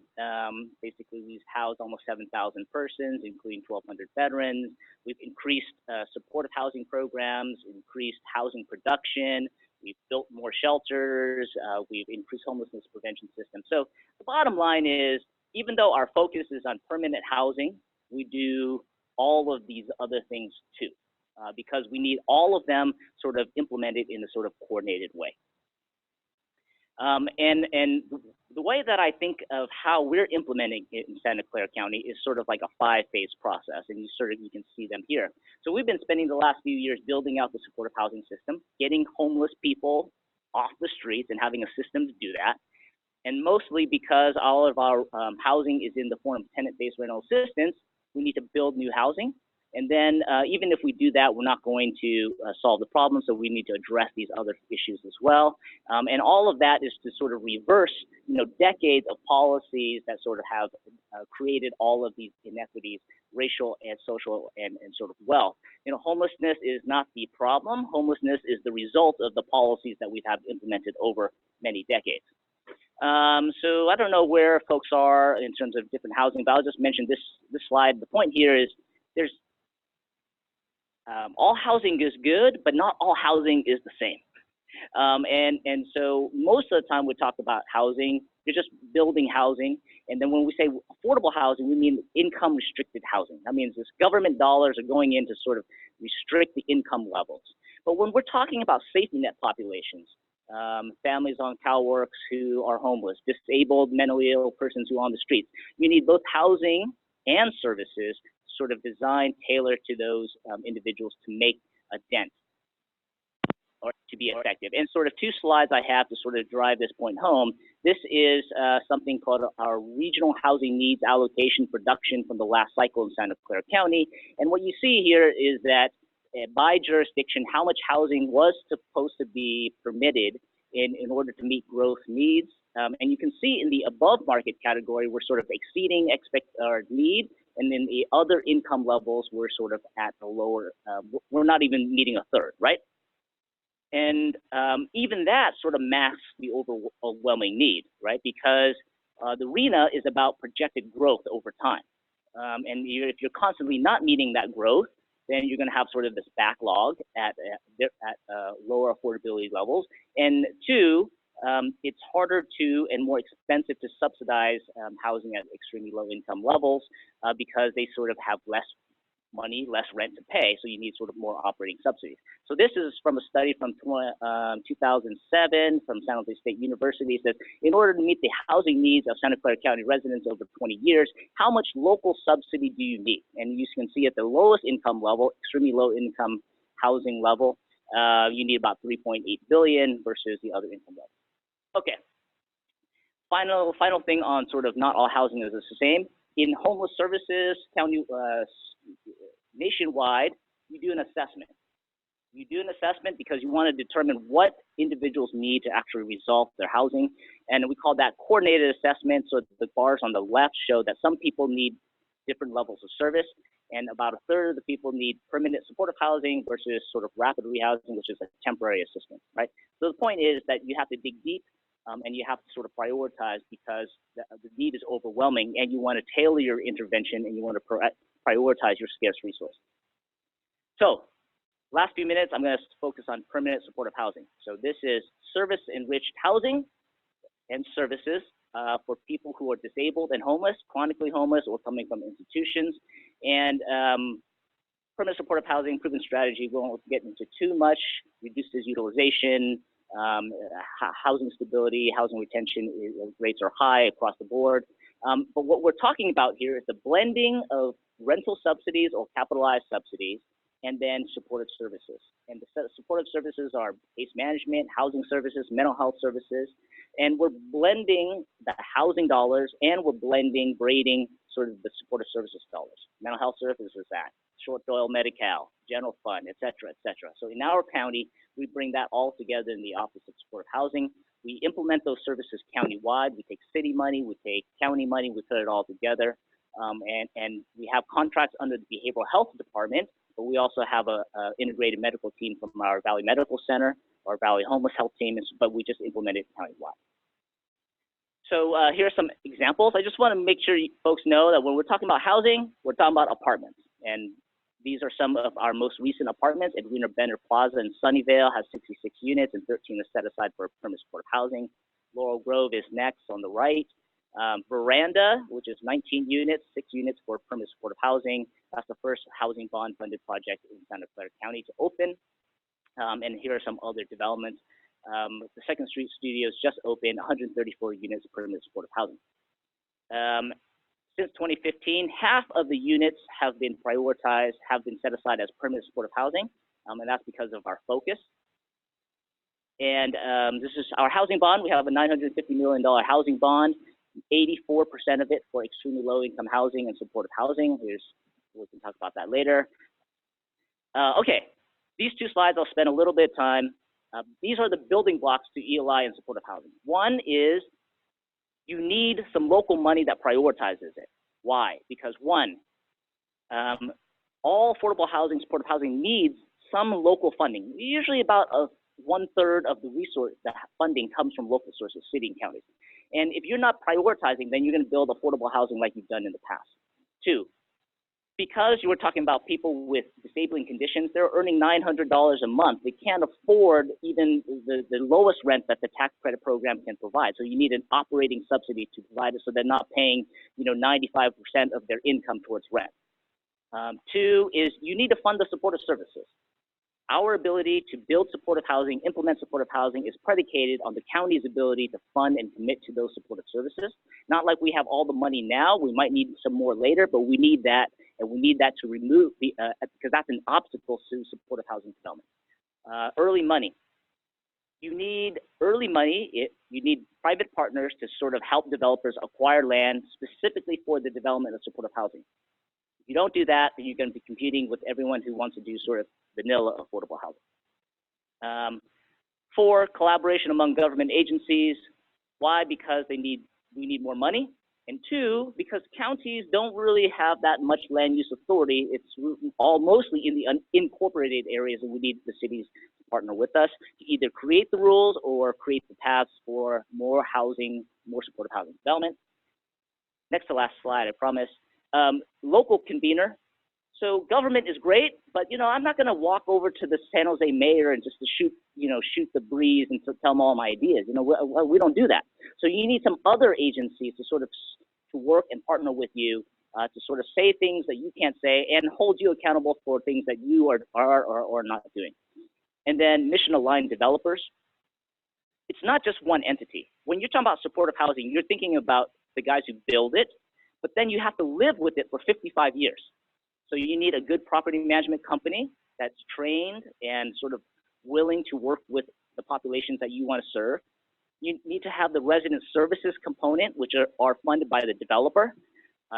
Basically, we've housed almost 7,000 persons, including 1,200 veterans. We've increased supportive housing programs, increased housing production. We've built more shelters. We've increased homelessness prevention systems. So the bottom line is, even though our focus is on permanent housing, we do all of these other things too, because we need all of them sort of implemented in a sort of coordinated way. And the way that I think of how we're implementing it in Santa Clara County is sort of like a 5-phase process, and you can see them here. So we've been spending the last few years building out the supportive housing system, getting homeless people off the streets and having a system to do that. And mostly because all of our housing is in the form of tenant-based rental assistance, we need to build new housing. And then even if we do that, we're not going to solve the problem, so we need to address these other issues as well. And all of that is to sort of reverse, decades of policies that sort of have created all of these inequities, racial and social and sort of wealth. Homelessness is not the problem. Homelessness is the result of the policies that we have implemented over many decades. So I don't know where folks are in terms of different housing, but I'll just mention this slide. The point here is there's all housing is good, but not all housing is the same. And so most of the time we talk about housing, you're just building housing. And then when we say affordable housing, we mean income restricted housing. That means this government dollars are going in to sort of restrict the income levels. But when we're talking about safety net populations, families on CalWORKs who are homeless, disabled, mentally ill persons who are on the streets, you need both housing and services sort of designed, tailored to those individuals to make a dent or to be effective. And sort of two slides I have to sort of drive this point home. This is something called our Regional Housing Needs Allocation Production from the last cycle in Santa Clara County. And what you see here is that by jurisdiction, how much housing was supposed to be permitted in order to meet growth needs. And you can see in the above market category, we're sort of exceeding our need. And then the other income levels, we're sort of at the lower, we're not even meeting a third, right? And even that sort of masks the overwhelming need, right? Because the RHNA is about projected growth over time. And if you're constantly not meeting that growth, then you're going to have sort of this backlog at lower affordability levels. And two, it's harder to and more expensive to subsidize housing at extremely low income levels because they sort of have less money, less rent to pay, so you need sort of more operating subsidies. So this is from a study from 2007 from San Jose State University. It says, in order to meet the housing needs of Santa Clara County residents over 20 years, how much local subsidy do you need? And you can see at the lowest income level, extremely low income housing level, you need about 3.8 billion versus the other income levels. Okay. Final thing on sort of not all housing is the same. In homeless services, county, nationwide, you do an assessment. You do an assessment because you want to determine what individuals need to actually resolve their housing. And we call that coordinated assessment. So the bars on the left show that some people need different levels of service, and about a third of the people need permanent supportive housing versus sort of rapid rehousing, which is a temporary assistance, right? So the point is that you have to dig deep and you have to sort of prioritize because the need is overwhelming, and you want to tailor your intervention, and you want to prioritize your scarce resource. So, last few minutes, I'm going to focus on permanent supportive housing. So this is service-enriched housing and services for people who are disabled and homeless, chronically homeless, or coming from institutions. And permanent supportive housing proven strategy, we won't get into too much, reduces utilization, housing stability, housing retention rates are high across the board. But what we're talking about here is the blending of rental subsidies or capitalized subsidies and then supportive services. And the supportive services are case management, housing services, mental health services, and we're blending the housing dollars and we're braiding sort of the supportive services dollars. Mental health services act, short-dole Medi-Cal, general fund, et cetera, et cetera. So in our county, we bring that all together in the Office of Supportive Housing. We implement those services county-wide. We take city money, we take county money, we put it all together. And we have contracts under the Behavioral Health Department, but we also have a integrated medical team from our Valley Medical Center, our Valley Homeless Health team, but we just implement it countywide. So here are some examples. I just want to make sure folks know that when we're talking about housing, we're talking about apartments. And these are some of our most recent apartments. Edwina Bender Plaza in Sunnyvale has 66 units and 13 are set aside for permanent supportive housing. Laurel Grove is next on the right. Veranda, which is 19 units, 6 units for permanent supportive housing. That's the first housing bond funded project in Santa Clara County to open. And here are some other developments. The Second Street Studios just opened, 134 units of permanent supportive housing. Since 2015, half of the units have been prioritized, have been set aside as permanent supportive housing, and that's because of our focus. And this is our housing bond. We have a $950 million housing bond. 84% of it for extremely low income housing and supportive housing. We can talk about that later. Okay, these two slides I'll spend a little bit of time. These are the building blocks to ELI and supportive housing. One is you need some local money that prioritizes it. Why? Because one, all affordable housing, supportive housing needs some local funding. Usually about 1/3 of the resource, the funding comes from local sources, city and counties. And if you're not prioritizing, then you're going to build affordable housing like you've done in the past. Two, because you were talking about people with disabling conditions, they're earning $900 a month. They can't afford even the lowest rent that the tax credit program can provide. So you need an operating subsidy to provide it so they're not paying 95% of their income towards rent. Two is you need to fund the supportive services. Our ability to build supportive housing, implement supportive housing is predicated on the county's ability to fund and commit to those supportive services. Not like we have all the money now, we might need some more later, but we need that, and we need that to remove, because that's an obstacle to supportive housing development. Early money. You need early money, you need private partners to sort of help developers acquire land specifically for the development of supportive housing. If you don't do that, then you're going to be competing with everyone who wants to do sort of vanilla affordable housing. Four, collaboration among government agencies. Why? Because we need more money. And two, because counties don't really have that much land use authority. It's all mostly in the unincorporated areas, and we need the cities to partner with us to either create the rules or create the paths for more housing, more supportive housing development. Next to last slide, I promise. Local convener. So government is great, but I'm not going to walk over to the San Jose mayor and just to shoot the breeze and to tell them all my ideas. We don't do that. So you need some other agencies to sort of to work and partner with you to sort of say things that you can't say and hold you accountable for things that you are not doing. And then mission aligned developers. It's not just one entity. When you're talking about supportive housing, you're thinking about the guys who build it, but then you have to live with it for 55 years. So you need a good property management company that's trained and sort of willing to work with the populations that you want to serve. You need to have the resident services component, which are funded by the developer.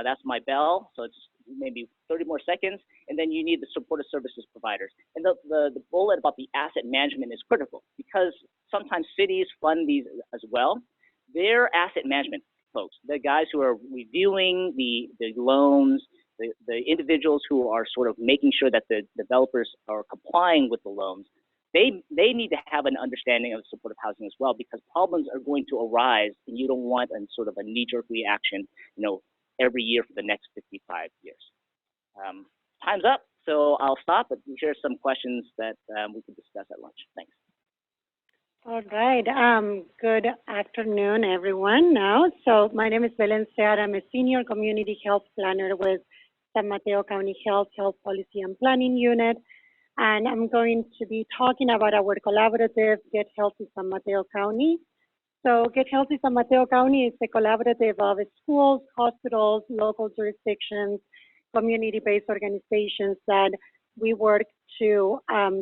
That's my bell, so it's maybe 30 more seconds. And then you need the supportive services providers. And the bullet about the asset management is critical because sometimes cities fund these as well. They're asset management folks, the guys who are reviewing the loans, the individuals who are sort of making sure that the developers are complying with the loans. they need to have an understanding of supportive housing as well, because problems are going to arise, and you don't want a sort of a knee-jerk reaction, every year for the next 55 years. Time's up, so I'll stop, but here's some questions that we can discuss at lunch. Thanks. All right. Good afternoon, everyone. So my name is Belen Seara. I'm a senior community health planner with San Mateo County Health Policy and Planning Unit, and I'm going to be talking about our collaborative Get Healthy San Mateo County. So Get Healthy San Mateo County is a collaborative of schools, hospitals, local jurisdictions, community-based organizations that we work to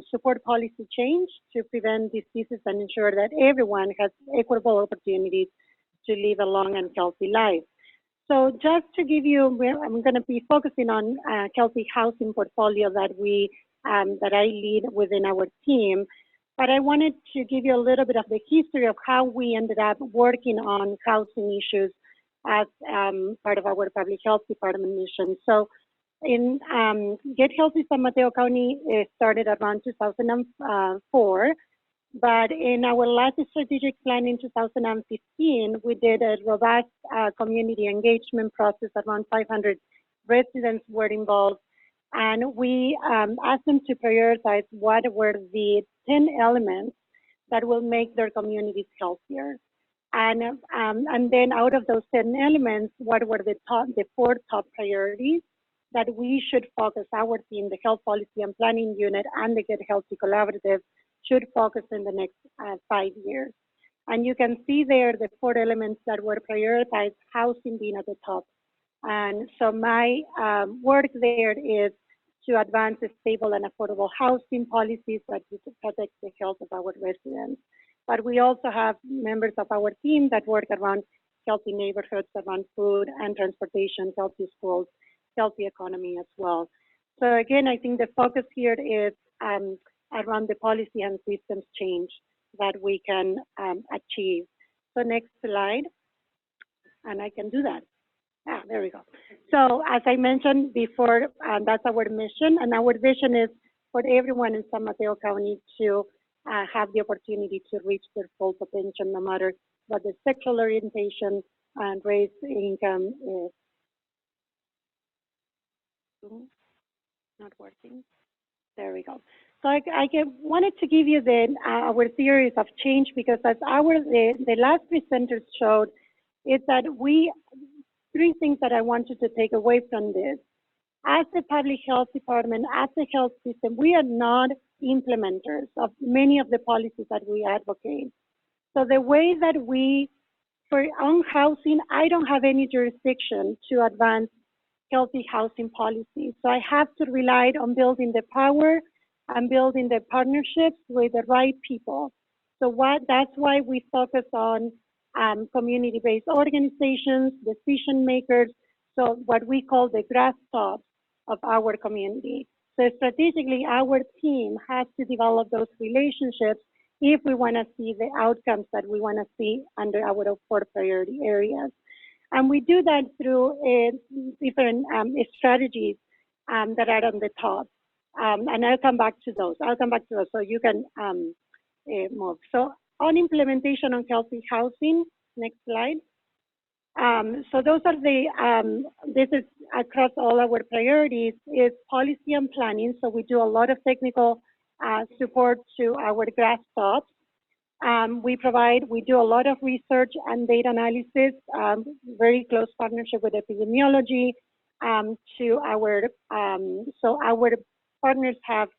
support policy change to prevent diseases and ensure that everyone has equitable opportunities to live a long and healthy life. So just to give you, I'm going to be focusing on healthy housing portfolio that I lead within our team. But I wanted to give you a little bit of the history of how we ended up working on housing issues as part of our public health department mission. So in Get Healthy San Mateo County, it started around 2004, but in our last strategic plan in 2015, we did a robust community engagement process. Around 500 residents were involved, and we asked them to prioritize what were the 10 elements that will make their communities healthier. And then out of those 10 elements, what were the 4 top priorities that we should focus, our team, the Health Policy and Planning Unit and the Get Healthy Collaborative should focus in the next 5 years. And you can see there the 4 elements that were prioritized, housing being at the top. And so my work there is to advance a stable and affordable housing policies that protect the health of our residents. But we also have members of our team that work around healthy neighborhoods, around food and transportation, healthy schools, healthy economy as well. So again, I think the focus here is around the policy and systems change that we can achieve. So next slide, and I can do that. There we go. So as I mentioned before, that's our mission, and our vision is for everyone in San Mateo County to have the opportunity to reach their full potential, no matter what their sexual orientation and race, income is. Not working. There we go. So I wanted to give you our theories of change, because as the last presenters showed, is that 3 things that I wanted to take away from this. As the public health department, as the health system, we are not implementers of many of the policies that we advocate. So the way that on housing, I don't have any jurisdiction to advance healthy housing policies. So I have to rely on building the power and building the partnerships with the right people. So that's why we focus on community-based organizations, decision makers, so what we call the grass tops of our community. So strategically, our team has to develop those relationships if we want to see the outcomes that we want to see under our 4 priority areas. And we do that through different strategies that are on the top. And I'll come back to those. So you can move. So on implementation on healthy housing, next slide. So those are this is across all our priorities, is policy and planning. So we do a lot of technical support to our grass tops. We do a lot of research and data analysis, very close partnership with epidemiology so our partners have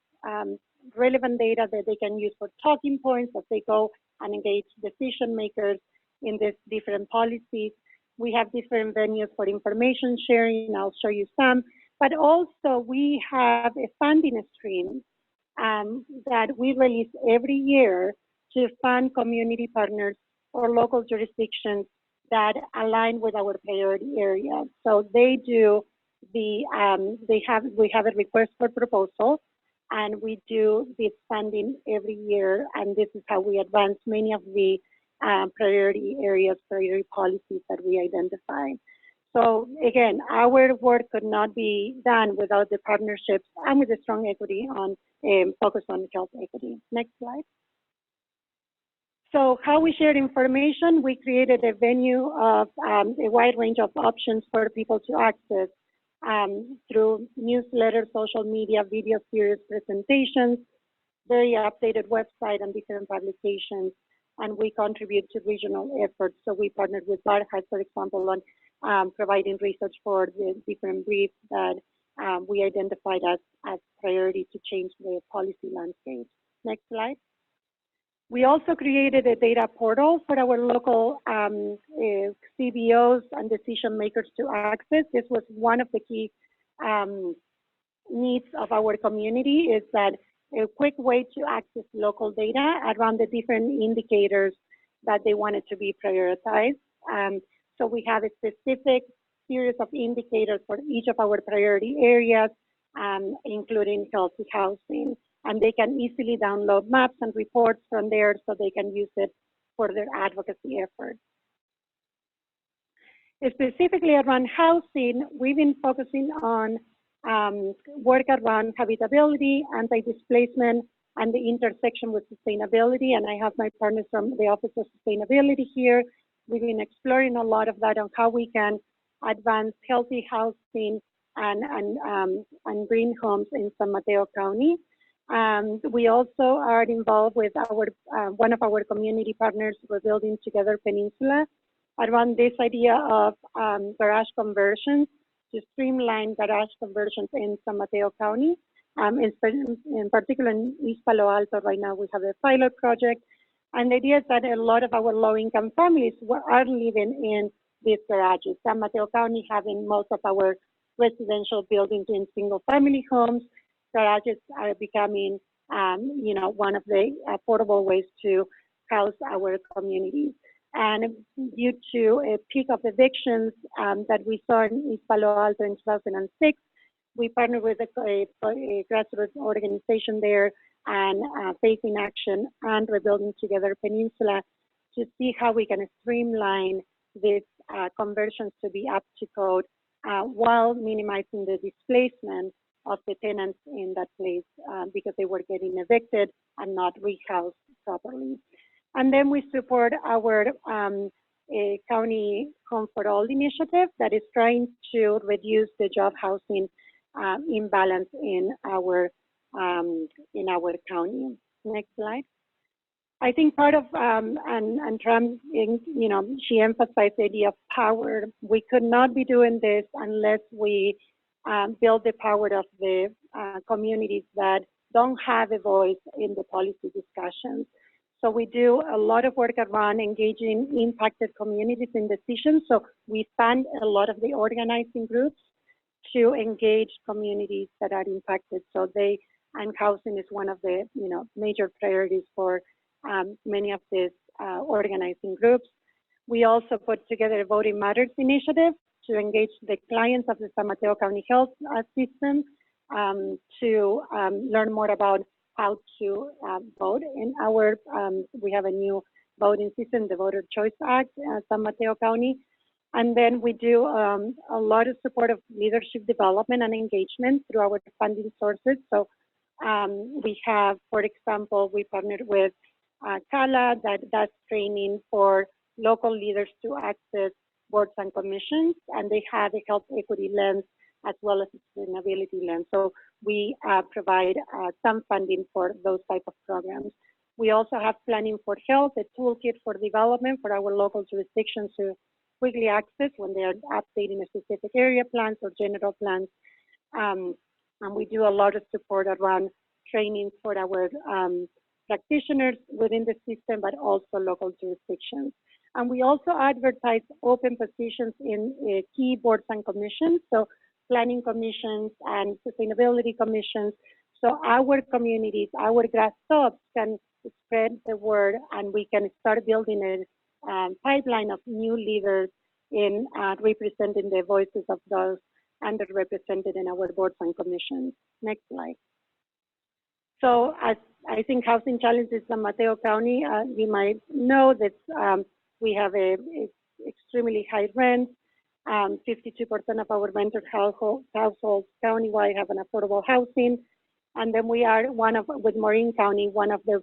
relevant data that they can use for talking points as they go and engage decision makers in these different policies. We have different venues for information sharing, I'll show you some, but also we have a funding stream that we release every year to fund community partners or local jurisdictions that align with our priority areas. So they do we have a request for proposal, and we do this funding every year, and this is how we advance many of the priority areas, priority policies that we identify. So again, our work could not be done without the partnerships and with the strong equity on focus on health equity. Next slide. So how we shared information, we created a venue of a wide range of options for people to access through newsletters, social media, video series, presentations, very updated website and different publications, and we contribute to regional efforts. So we partnered with BARHII, for example, on providing research for the different briefs that we identified as priority to change the policy landscape. Next slide. We also created a data portal for our local CBOs and decision makers to access. This was one of the key needs of our community, is that a quick way to access local data around the different indicators that they wanted to be prioritized. So we have a specific series of indicators for each of our priority areas, including healthy housing. And they can easily download maps and reports from there so they can use it for their advocacy efforts. Specifically around housing, we've been focusing on work around habitability, anti-displacement, and the intersection with sustainability. And I have my partners from the Office of Sustainability here. We've been exploring a lot of that on how we can advance healthy housing and green homes in San Mateo County. We also are involved with our one of our community partners. We're building Together Peninsula around this idea of garage conversions, to streamline garage conversions in San Mateo County. In particular in East Palo Alto right now, we have a pilot project. And the idea is that a lot of our low-income families are living in these garages. San Mateo County having most of our residential buildings in single-family homes. Garages are becoming, one of the affordable ways to house our communities. And due to a peak of evictions that we saw in East Palo Alto in 2006, we partnered with a grassroots organization there and Faith in Action and Rebuilding Together Peninsula to see how we can streamline these conversions to be up to code while minimizing the displacement of the tenants in that place because they were getting evicted and not rehoused properly. And then we support our county Home for All initiative that is trying to reduce the job housing imbalance in our county. Next slide. I think part of and Trump, she emphasized the idea of power. We could not be doing this unless we build the power of the communities that don't have a voice in the policy discussions. So we do a lot of work around engaging impacted communities in decisions. So we fund a lot of the organizing groups to engage communities that are impacted. So and housing is one of the major priorities for many of these organizing groups. We also put together a Voting Matters initiative to engage the clients of the San Mateo County Health System to learn more about how to vote in our, we have a new voting system, the Voter Choice Act, San Mateo County. And then we do a lot of support of leadership development and engagement through our funding sources. So we have, for example, we partnered with CALA that does training for local leaders to access boards and commissions, and they have a health equity lens as well as a sustainability lens. So we provide some funding for those type of programs. We also have Planning for Health, a toolkit for development for our local jurisdictions to quickly access when they are updating a specific area plans or general plans. And we do a lot of support around training for our practitioners within the system, but also local jurisdictions. And we also advertise open positions in key boards and commissions, so planning commissions and sustainability commissions. So our communities, our grassroots can spread the word, and we can start building a pipeline of new leaders in representing the voices of those underrepresented in our boards and commissions. Next slide. So as I think housing challenges in San Mateo County, you might know that we have a extremely high rent. 52% of our rented households countywide have an affordable housing. And then we are with Marin County, one of the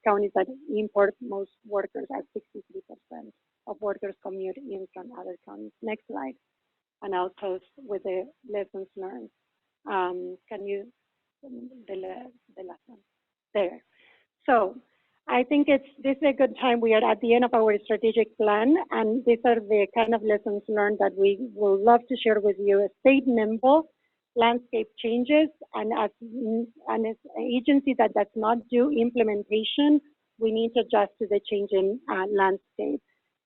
counties that import most workers, at 63% of workers commute in from other counties. Next slide. And I'll close with the lessons learned. Can you, the last one? There. So I think this is a good time. We are at the end of our strategic plan, and these are the kind of lessons learned that we will love to share with you. Stay nimble, landscape changes, and as an agency that does not do implementation, we need to adjust to the changing landscape.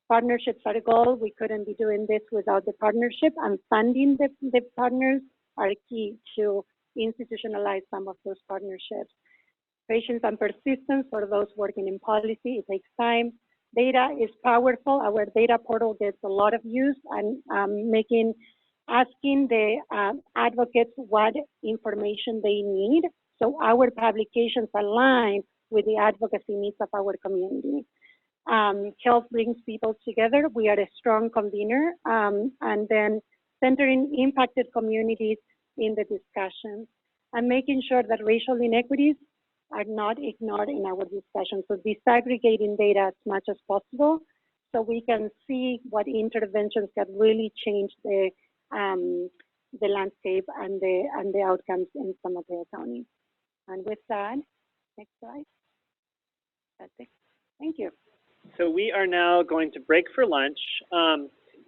Partnerships are a goal. We couldn't be doing this without the partnership, and funding the partners are key to institutionalize some of those partnerships. Patience and persistence for those working in policy, it takes time. Data is powerful. Our data portal gets a lot of use, and asking the advocates what information they need, so our publications align with the advocacy needs of our community. Health brings people together. We are a strong convener, and then centering impacted communities in the discussions, and making sure that racial inequities are not ignored in our discussions. So disaggregating data as much as possible, so we can see what interventions can really change the landscape and the outcomes in San Mateo County. And with that, next slide. That's it. Thank you. So we are now going to break for lunch.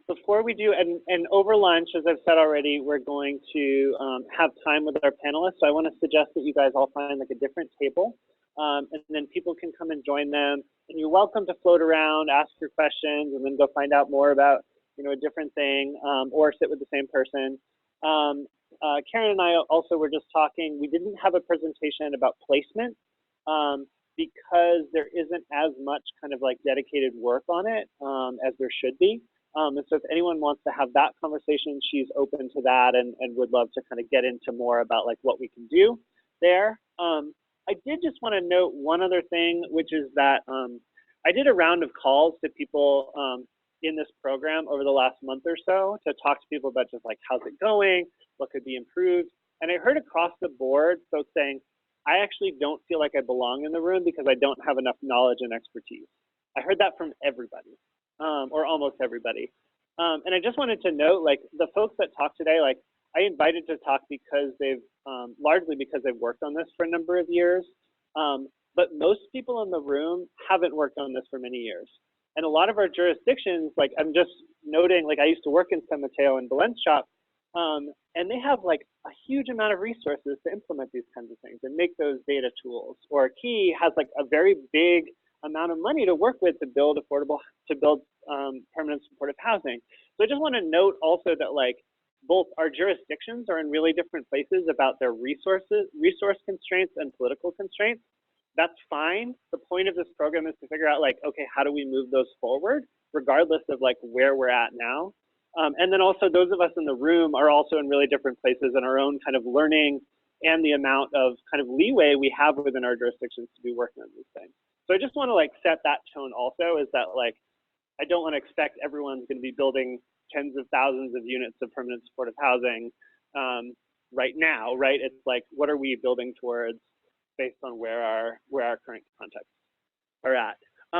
Before we do, and over lunch, as I've said already, we're going to have time with our panelists. So I want to suggest that you guys all find like a different table, and then people can come and join them. And you're welcome to float around, ask your questions, and then go find out more about a different thing, or sit with the same person. Karen and I also were just talking. We didn't have a presentation about placement because there isn't as much kind of like dedicated work on it as there should be. And so if anyone wants to have that conversation, she's open to that and would love to kind of get into more about like what we can do there. I did just want to note one other thing, which is that I did a round of calls to people in this program over the last month or so to talk to people about just like, how's it going? What could be improved? And I heard across the board folks saying, I actually don't feel like I belong in the room because I don't have enough knowledge and expertise. I heard that from everybody, or almost everybody. And I just wanted to note, like the folks that talked today, like I invited to talk because they've, largely because they've worked on this for a number of years. But most people in the room haven't worked on this for many years. And a lot of our jurisdictions, like I'm just noting, like I used to work in San Mateo and Belen's shop, and they have like a huge amount of resources to implement these kinds of things and make those data tools. Or Key has like a very big amount of money to work with to build permanent supportive housing. So I just want to note also that like both our jurisdictions are in really different places about their resource constraints and political constraints. That's fine. The point of this program is to figure out like, okay, how do we move those forward, regardless of like where we're at now. And then also those of us in the room are also in really different places in our own kind of learning and the amount of kind of leeway we have within our jurisdictions to be working on these things. So I just want to like set that tone also, is that like, I don't want to expect everyone's going to be building tens of thousands of units of permanent supportive housing right now, right? It's like, what are we building towards based on where our current contexts are at?